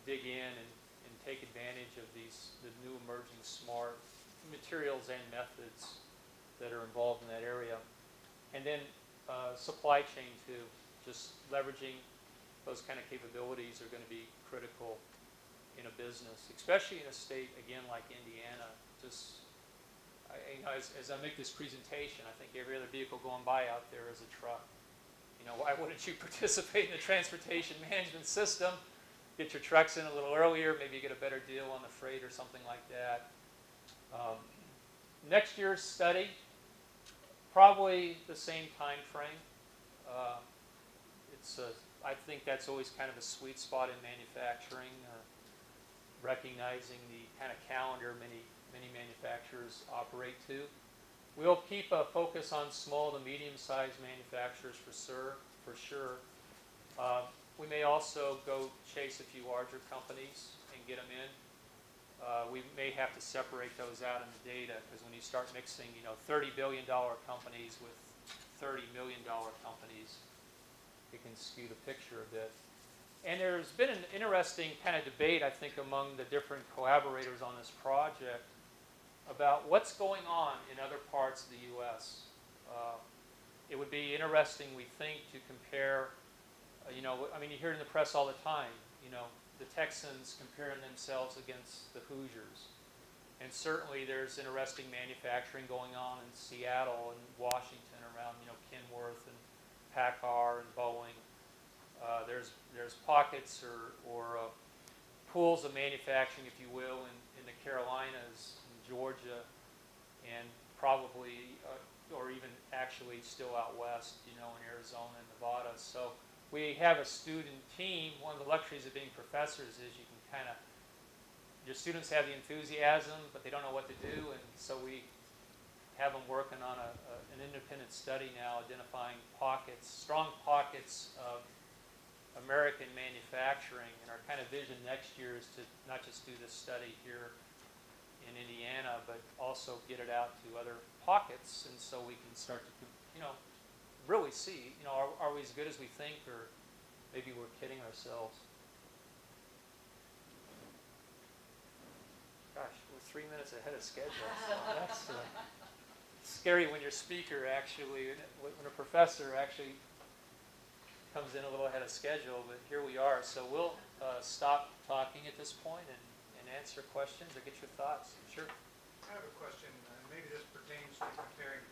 dig in and take advantage of the new emerging smart materials and methods that are involved in that area. And then supply chain too, just leveraging those kind of capabilities are going to be critical in a business, especially in a state, again, like Indiana. Just, you know, as I make this presentation, I think every other vehicle going by out there is a truck. You know, why wouldn't you participate in the transportation management system? Get your trucks in a little earlier, maybe you get a better deal on the freight or something like that. Next year's study, probably the same time frame. I think that's always kind of a sweet spot in manufacturing, recognizing the kind of calendar many manufacturers operate to. We'll keep a focus on small to medium-sized manufacturers for sure. We may also go chase a few larger companies and get them in. We may have to separate those out in the data, because when you start mixing, you know, $30 billion companies with $30 million companies, it can skew the picture a bit. And there's been an interesting kind of debate, I think, among the different collaborators on this project about what's going on in other parts of the U.S. It would be interesting, we think, to compare, you know, I mean, you hear it in the press all the time, you know, the Texans comparing themselves against the Hoosiers. And certainly there's interesting manufacturing going on in Seattle and Washington around, you know, Kenworth and PACCAR and Boeing. There's pockets or pools of manufacturing, if you will, in the Carolinas, in Georgia, and probably, or even actually still out west, you know, in Arizona and Nevada. So we have a student team. One of the luxuries of being professors is you can kind of, your students have the enthusiasm, but they don't know what to do, and so we have them working on an independent study now, identifying pockets, strong pockets of American manufacturing. And our kind of vision next year is to not just do this study here in Indiana, but also get it out to other pockets, and so we can start to, you know, really see, you know, are we as good as we think, or maybe we're kidding ourselves. Gosh, we're 3 minutes ahead of schedule. So that's scary when your speaker actually, when a professor actually comes in a little ahead of schedule, but here we are. So we'll stop talking at this point and answer questions or get your thoughts. Sure. I have a question, and maybe this pertains to comparing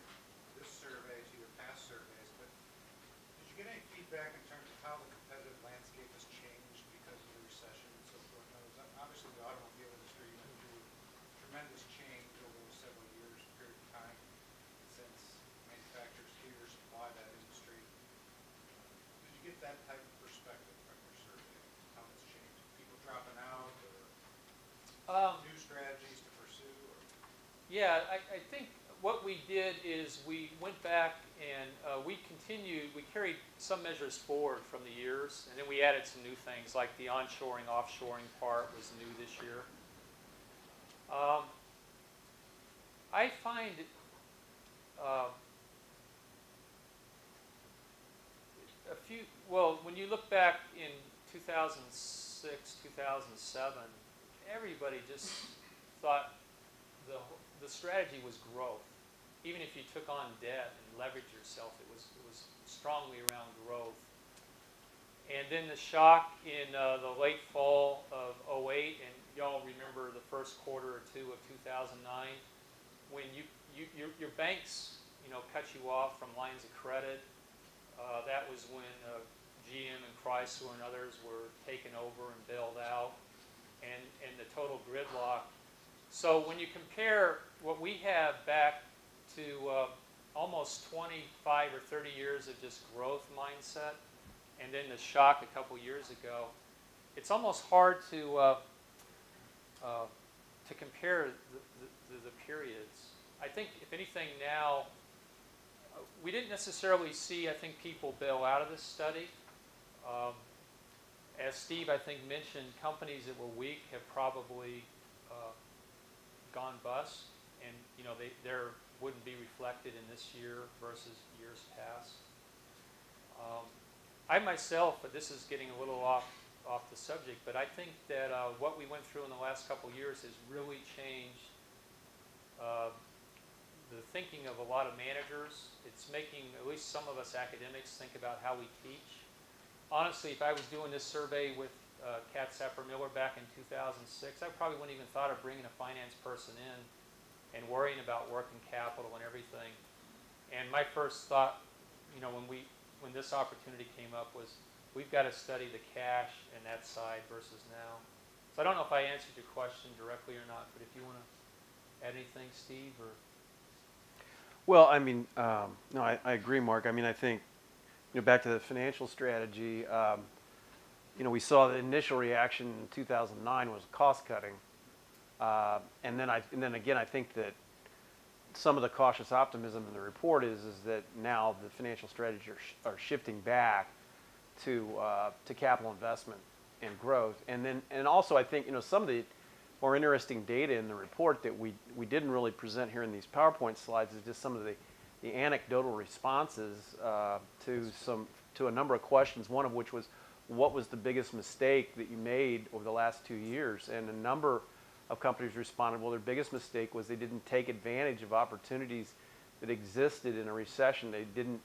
this survey to your past surveys, but did you get any feedback in terms of how the competitive landscape has changed because of the recession and so forth? Obviously, the automobile industry went through tremendous change over several years period of time since manufacturers here supply that industry. Did you get that type of perspective from your survey? How it's changed? People dropping out, or new strategies to pursue? Or? Yeah, I think what we did is we went back and we carried some measures forward from the years, and then we added some new things like the onshoring, offshoring part was new this year. I find when you look back in 2006, 2007, everybody just thought the strategy was growth. Even if you took on debt and leveraged yourself, it was strongly around growth. And then the shock in the late fall of 2008, and y'all remember the first quarter or two of 2009, when your banks, you know, cut you off from lines of credit. That was when GM and Chrysler and others were taken over and bailed out, and the total gridlock. So when you compare what we have back to almost 25 or 30 years of just growth mindset, and then the shock a couple years ago, it's almost hard to compare the periods. I think, if anything, now we didn't necessarily see, I think, people bail out of this study. As Steve, I think, mentioned, companies that were weak have probably gone bust, and you know they wouldn't be reflected in this year versus years past. I myself, but this is getting a little off the subject, but I think that what we went through in the last couple of years has really changed the thinking of a lot of managers. It's making at least some of us academics think about how we teach. Honestly, if I was doing this survey with Kat Sapper-Miller back in 2006, I probably wouldn't even thought of bringing a finance person in and worrying about working capital and everything. And my first thought, you know, when this opportunity came up was, we've got to study the cash and that side versus now. So I don't know if I answered your question directly or not, but if you want to add anything, Steve, or? Well, I mean, no, I agree, Mark. I mean, I think, you know, back to the financial strategy, you know, we saw the initial reaction in 2009 was cost cutting, and then again, I think that some of the cautious optimism in the report is that now the financial strategies are shifting back to capital investment and growth, and also I think, you know, some of the more interesting data in the report that we didn't really present here in these PowerPoint slides is just some of the anecdotal responses to a number of questions. One of which was, what was the biggest mistake that you made over the last 2 years? And a number of companies responded, well, their biggest mistake was they didn't take advantage of opportunities that existed in a recession. They didn't,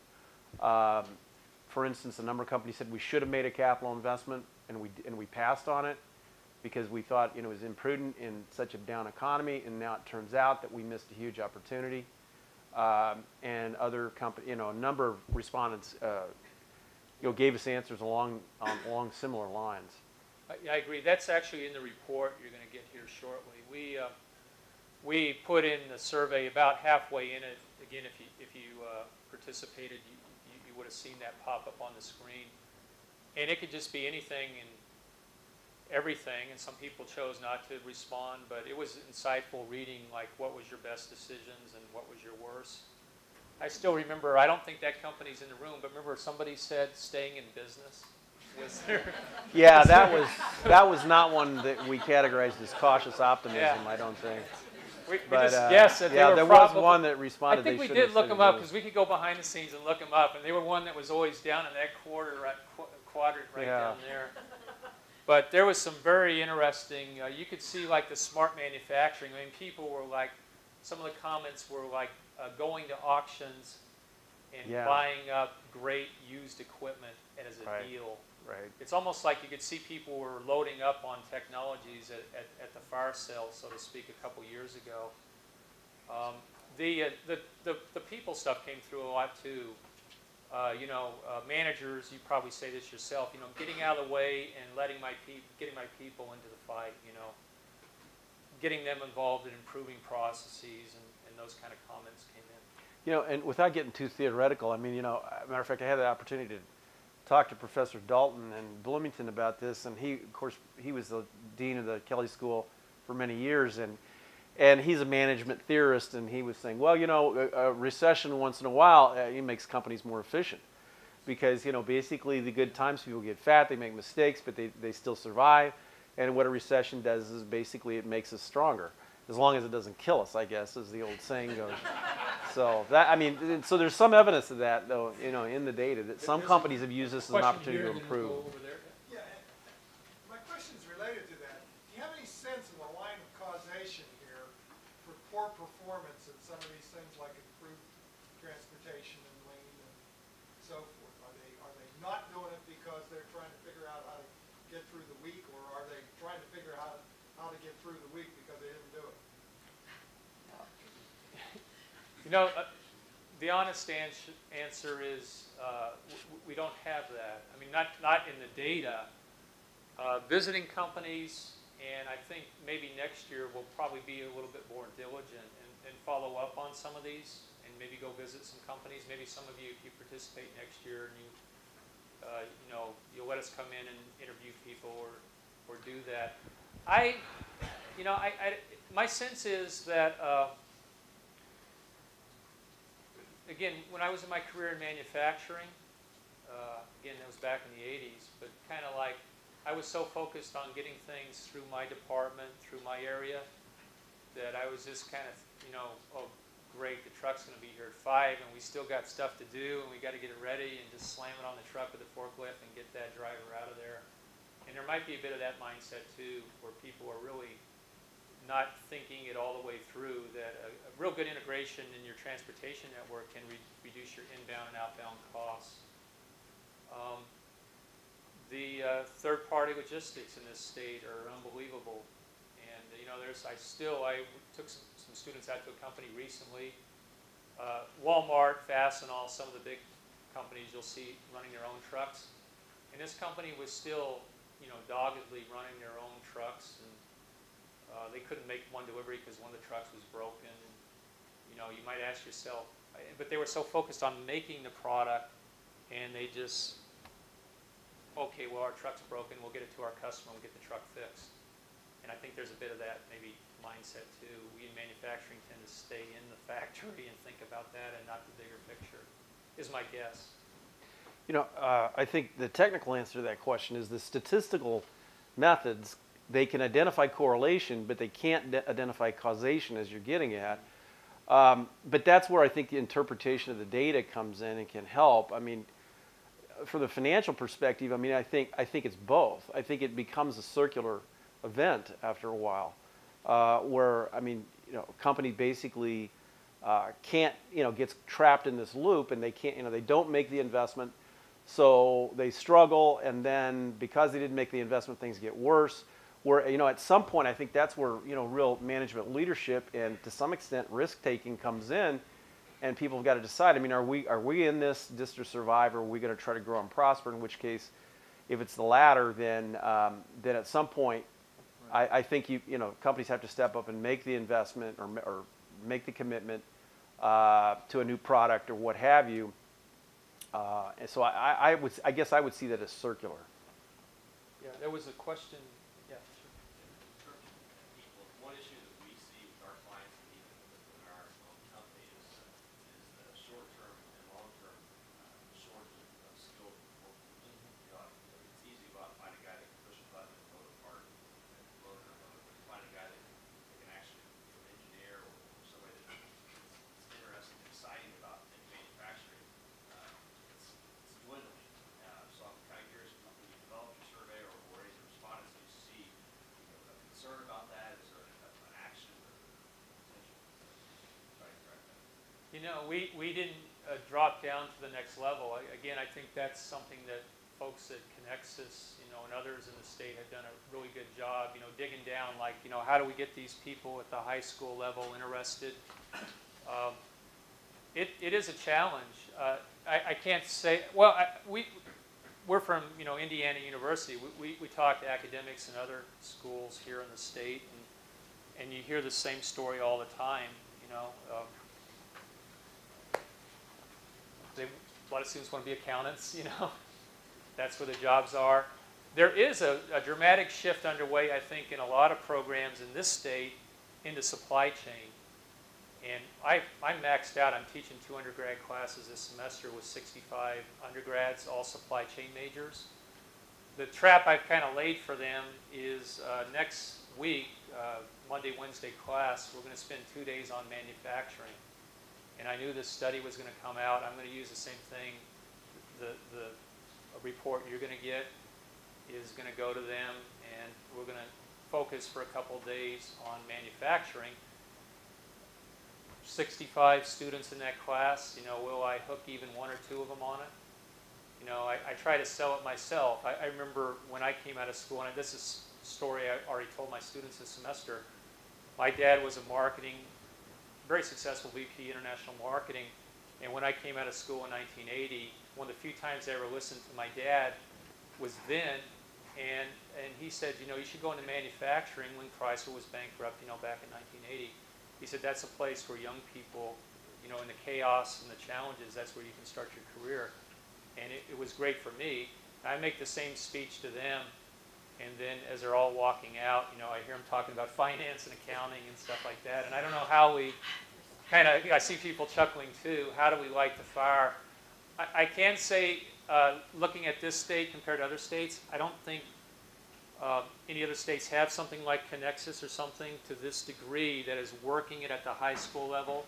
for instance, a number of companies said we should have made a capital investment, and we passed on it because we thought, you know, it was imprudent in such a down economy, and now it turns out that we missed a huge opportunity. And other companies, you know, a number of respondents, you know, gave us answers along similar lines. I agree. That's actually in the report you're going to get here shortly. We put in the survey about halfway in it. Again, if you participated, you would have seen that pop up on the screen, and it could just be anything and everything. And some people chose not to respond, but it was insightful reading, like what was your best decisions and what was your worst. I still remember, I don't think that company's in the room, but remember somebody said staying in business was there. Yeah, that was not one that we categorized as cautious optimism, yeah. I don't think. We But just guessed that yeah, they were there probably, was one that I responded. think they we shouldn't did have look said them it up was- because we could go behind the scenes and look them up, and they were one that was always down in that quadrant right Yeah. down there. But there was some very interesting, you could see like the smart manufacturing. I mean, people were like, some of the comments were like going to auctions and Yeah. buying up great used equipment as a Right. deal. Right. It's almost like you could see people were loading up on technologies at the fire sale, so to speak, a couple years ago. The people stuff came through a lot too. Managers, you probably say this yourself, getting out of the way and getting my people into the fight, getting them involved in improving processes, and those kind of comments came in. And without getting too theoretical, I mean, matter of fact, I had the opportunity to talk to Professor Dalton in Bloomington about this, and of course, he was the dean of the Kelley School for many years, and he's a management theorist, and he was saying, well, a recession once in a while, it makes companies more efficient, because, basically the good times, people get fat, they make mistakes, but they still survive, and what a recession does is basically it makes us stronger, as long as it doesn't kill us, I guess, as the old saying goes. So so there's some evidence of that, though, in the data, that some companies have used this as an opportunity to improve. Yeah, my question is related to that. Do you have any sense of the line of causation here for poor performance in some of these things like improved transportation and lean and so forth? Are they not doing it because they're trying to figure out how to get through the week, or are they trying to figure out how to get through the week because they didn't do it? The honest answer is we don't have that. I mean, not in the data. Visiting companies, and I think maybe next year we'll probably be a little bit more diligent and follow up on some of these, and maybe go visit some companies. Maybe some of you, if you participate next year, and you'll let us come in and interview people or do that. My sense is that. Again, when I was in my career in manufacturing, again, that was back in the 80s, but kind of like I was so focused on getting things through my department, through my area, that I was just kind of, oh, great, the truck's going to be here at 5, and we still got stuff to do, and we got to get it ready, and just slam it on the truck with the forklift and get that driver out of there. And there might be a bit of that mindset, too, where people are really not thinking it all the way through, that a real good integration in your transportation network can reduce your inbound and outbound costs. The third-party logistics in this state are unbelievable. And, I took some students out to a company recently. Walmart, Fastenal, some of the big companies you'll see running their own trucks. And this company was still, doggedly running their own trucks, and they couldn't make one delivery because one of the trucks was broken. And, you might ask yourself, but they were so focused on making the product, and they just, okay, well, our truck's broken, we'll get it to our customer, we'll get the truck fixed. And I think there's a bit of that maybe mindset too. We in manufacturing tend to stay in the factory and think about that and not the bigger picture, is my guess. I think the technical answer to that question is the statistical methods. They can identify correlation, but they can't identify causation, as you're getting at. But that's where I think the interpretation of the data comes in and can help. I mean, from the financial perspective, I think it's both. I think it becomes a circular event after a while, where a company basically can't, gets trapped in this loop, and they can't, they don't make the investment, so they struggle, and then because they didn't make the investment, things get worse. Where, at some point, I think that's where, real management leadership and to some extent risk-taking comes in, and people have got to decide, are we in this just to survive, or are we going to try to grow and prosper, in which case, if it's the latter, then at some point, I think companies have to step up and make the investment or make the commitment to a new product or what have you. And so I guess I would see that as circular. Yeah, there was a question. Yeah, sure. One issue that we see with our clients and even within our own company is the short-term and long-term shortage of skilled workers. It's easy to go out and find a guy that can push a button and load a part and load it or load it, but find a guy that can actually engineer You know, we didn't drop down to the next level. Again, I think that's something that folks at Connexus, you know, and others in the state have done a really good job, you know, digging down, like, you know, how do we get these people at the high school level interested? It is a challenge. I can't say, well, we're from, you know, Indiana University. We talk to academics in other schools here in the state, and you hear the same story all the time, you know. A lot of students want to be accountants, you know. That's where the jobs are. There is a dramatic shift underway, I think, in a lot of programs in this state into supply chain. And I'm maxed out. I'm teaching 2 undergrad classes this semester with 65 undergrads, all supply chain majors. The trap I've kind of laid for them is next week, Monday, Wednesday class, we're going to spend 2 days on manufacturing. And I knew this study was going to come out. I'm going to use the same thing. The report you're going to get is going to go to them, and we're going to focus for a couple days on manufacturing. 65 students in that class, you know, will I hook even 1 or 2 of them on it? You know, I try to sell it myself. I remember when I came out of school, and this is a story I already told my students this semester. My dad was a very successful VP international marketing, and when I came out of school in 1980, one of the few times I ever listened to my dad was then, and he said, you know, you should go into manufacturing when Chrysler was bankrupt, you know, back in 1980. He said that's a place where young people, you know, in the chaos and the challenges, that's where you can start your career. And it was great for me. I make the same speech to them, and then as they're all walking out, you know, I hear them talking about finance and accounting and stuff like that. And I don't know how we kind of, I see people chuckling too, how do we light the fire? I can say, looking at this state compared to other states, I don't think any other states have something like Connexus or something to this degree that is working it at the high school level.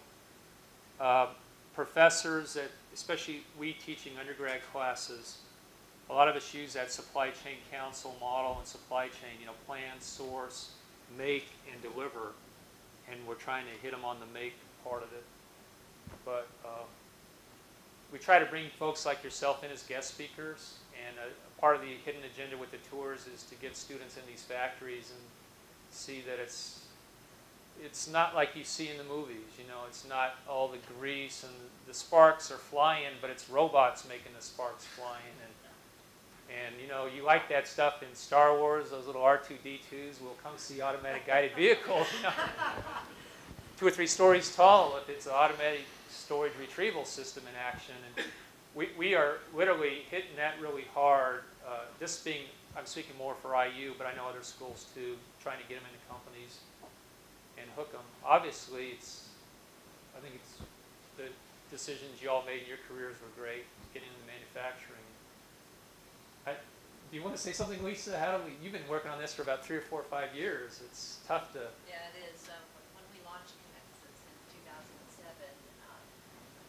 Professors, especially we teaching undergrad classes, a lot of us use that supply chain council model and supply chain, you know, plan, source, make, and deliver. And we're trying to hit them on the make part of it. But we try to bring folks like yourself in as guest speakers. And a part of the hidden agenda with the tours is to get students in these factories and see that it's not like you see in the movies. You know, it's not all the grease and the sparks are flying, but it's robots making the sparks flying. And you know, you like that stuff in Star Wars, those little R2-D2s will come see automatic guided vehicles. You know, 2 or 3 stories tall if it's an automatic storage retrieval system in action. And we are literally hitting that really hard. This being, I'm speaking more for IU, but I know other schools too, trying to get them into companies and hook them. Obviously, I think it's the decisions you all made in your careers were great, getting into manufacturing. Do you want to say something, Lisa? You've been working on this for about 3 or 4 or 5 years. It's tough to. Yeah, it is. When we launched Connexus in 2007,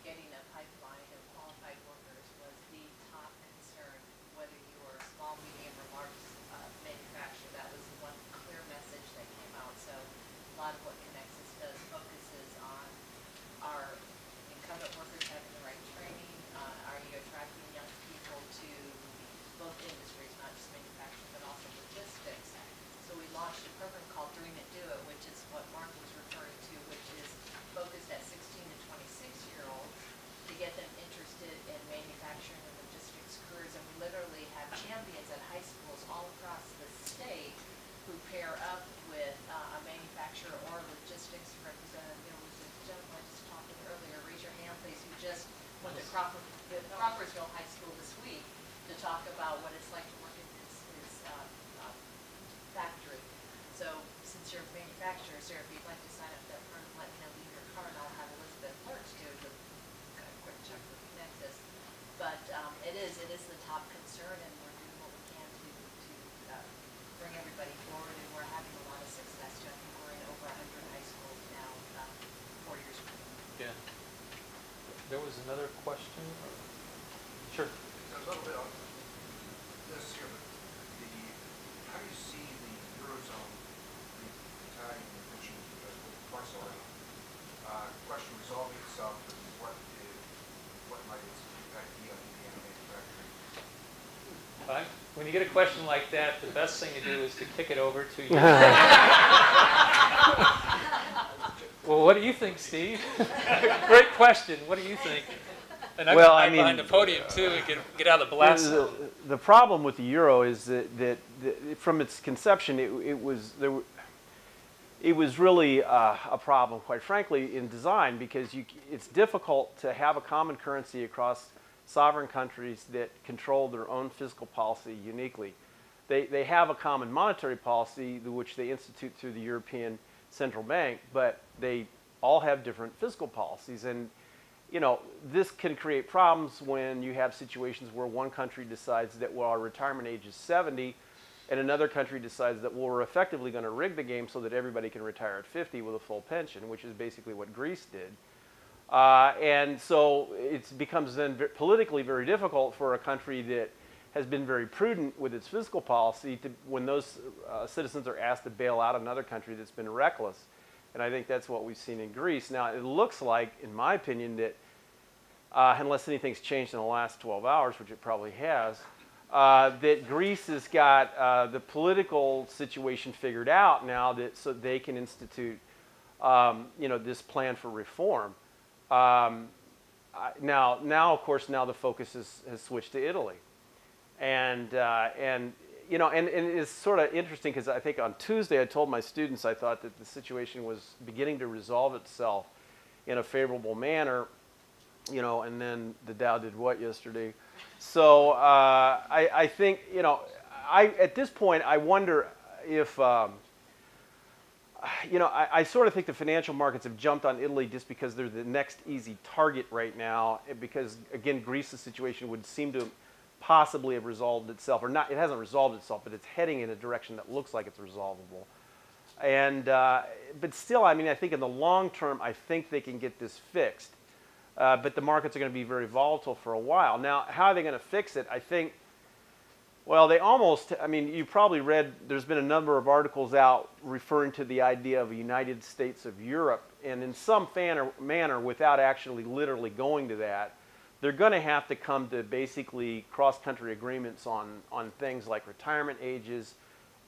getting a pipeline of qualified workers was the top concern, whether you were a small, medium, or large manufacturer. That was one clear message that came out. So a lot of what Connexus does focuses on our incumbent workers having the right training. Are you attracting young people to both industries, not just manufacturing, but also logistics? So we launched a program called Dream It, Do It, which is what Mark was referring to, which is focused at 16 to 26-year-olds to get them interested in manufacturing and logistics careers. And we literally have champions at high schools all across the state who pair up with a manufacturer or a logistics representative. There was a gentleman just talking earlier, raise your hand please, who just went to Crawfordsville High School this week to talk about what it's like to work in his factory. So since you're a manufacturer, sir, if you'd like to sign up that firm, let me know in your car, and I'll have Elizabeth Lurch do the quick check with Connexus. But it is the top concern, and we're doing what we can to bring everybody forward, and we're having a lot of success. I think we're in over 100 high schools now, 4 years ago. Yeah. There was another question? Sure. A little bit on this here, but how do you see the Eurozone retiring the pension with Barcelona question resolving itself in when you get a question like that, the best thing to do is to kick it over to you. Well, what do you think, Steve? Great question. What do you think? And I can hide behind the podium too and get out of the blast zone. The problem with the euro is that from its conception, it was really a problem, quite frankly, in design, because it's difficult to have a common currency across sovereign countries that control their own fiscal policy uniquely. They have a common monetary policy, which they institute through the European Central Bank, but they all have different fiscal policies. And you know, this can create problems when you have situations where one country decides that, well, our retirement age is 70, and another country decides that, well, we're effectively going to rig the game so that everybody can retire at 50 with a full pension, which is basically what Greece did. And so it becomes then politically very difficult for a country that has been very prudent with its fiscal policy when those citizens are asked to bail out another country that's been reckless. And I think that's what we've seen in Greece. Now, it looks like, in my opinion, that unless anything's changed in the last 12 hours, which it probably has, that Greece has got the political situation figured out now, so they can institute, you know, this plan for reform. Now, of course, the focus has switched to Italy, and you know, and it's sort of interesting because I think on Tuesday I told my students I thought that the situation was beginning to resolve itself in a favorable manner, you know, and then the Dow did what yesterday? So I think, you know, at this point I wonder if, you know, I sort of think the financial markets have jumped on Italy just because they're the next easy target right now, because again, Greece's situation would seem to possibly have resolved itself, or not, it hasn't resolved itself, but it's heading in a direction that looks like it's resolvable. And, but still, I mean, I think in the long term, I think they can get this fixed. But the markets are going to be very volatile for a while. Now, how are they going to fix it? I think, well, they almost, I mean, you probably read, there's been a number of articles out referring to the idea of a United States of Europe, and in some manner, without actually literally going to that, they're going to have to come to basically cross-country agreements on things like retirement ages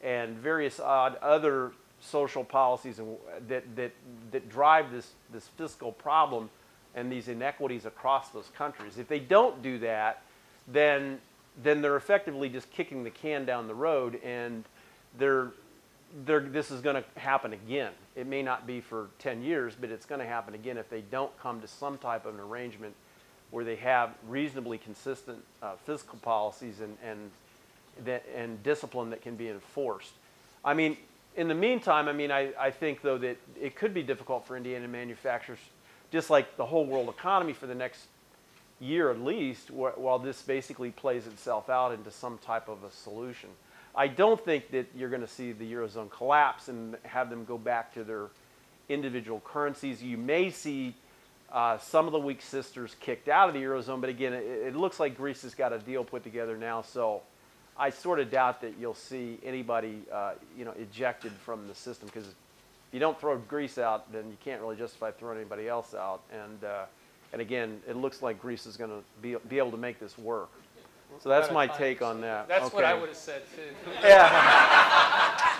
and various odd other social policies that drive this fiscal problem and these inequities across those countries. If they don't do that, then they're effectively just kicking the can down the road, and this is going to happen again. It may not be for 10 years, but it's going to happen again if they don't come to some type of an arrangement where they have reasonably consistent fiscal policies and discipline that can be enforced. I mean, in the meantime, I mean, I think, though, that it could be difficult for Indiana manufacturers, just like the whole world economy, for the next year at least, while this basically plays itself out into some type of a solution. I don't think that you're going to see the Eurozone collapse and have them go back to their individual currencies. You may see some of the weak sisters kicked out of the Eurozone, but again, it looks like Greece has got a deal put together now, so I sort of doubt that you'll see anybody you know, ejected from the system, because if you don't throw Greece out, then you can't really justify throwing anybody else out. And again, it looks like Greece is going to be able to make this work. So that's my take on that. That's what I would have said too. Yeah.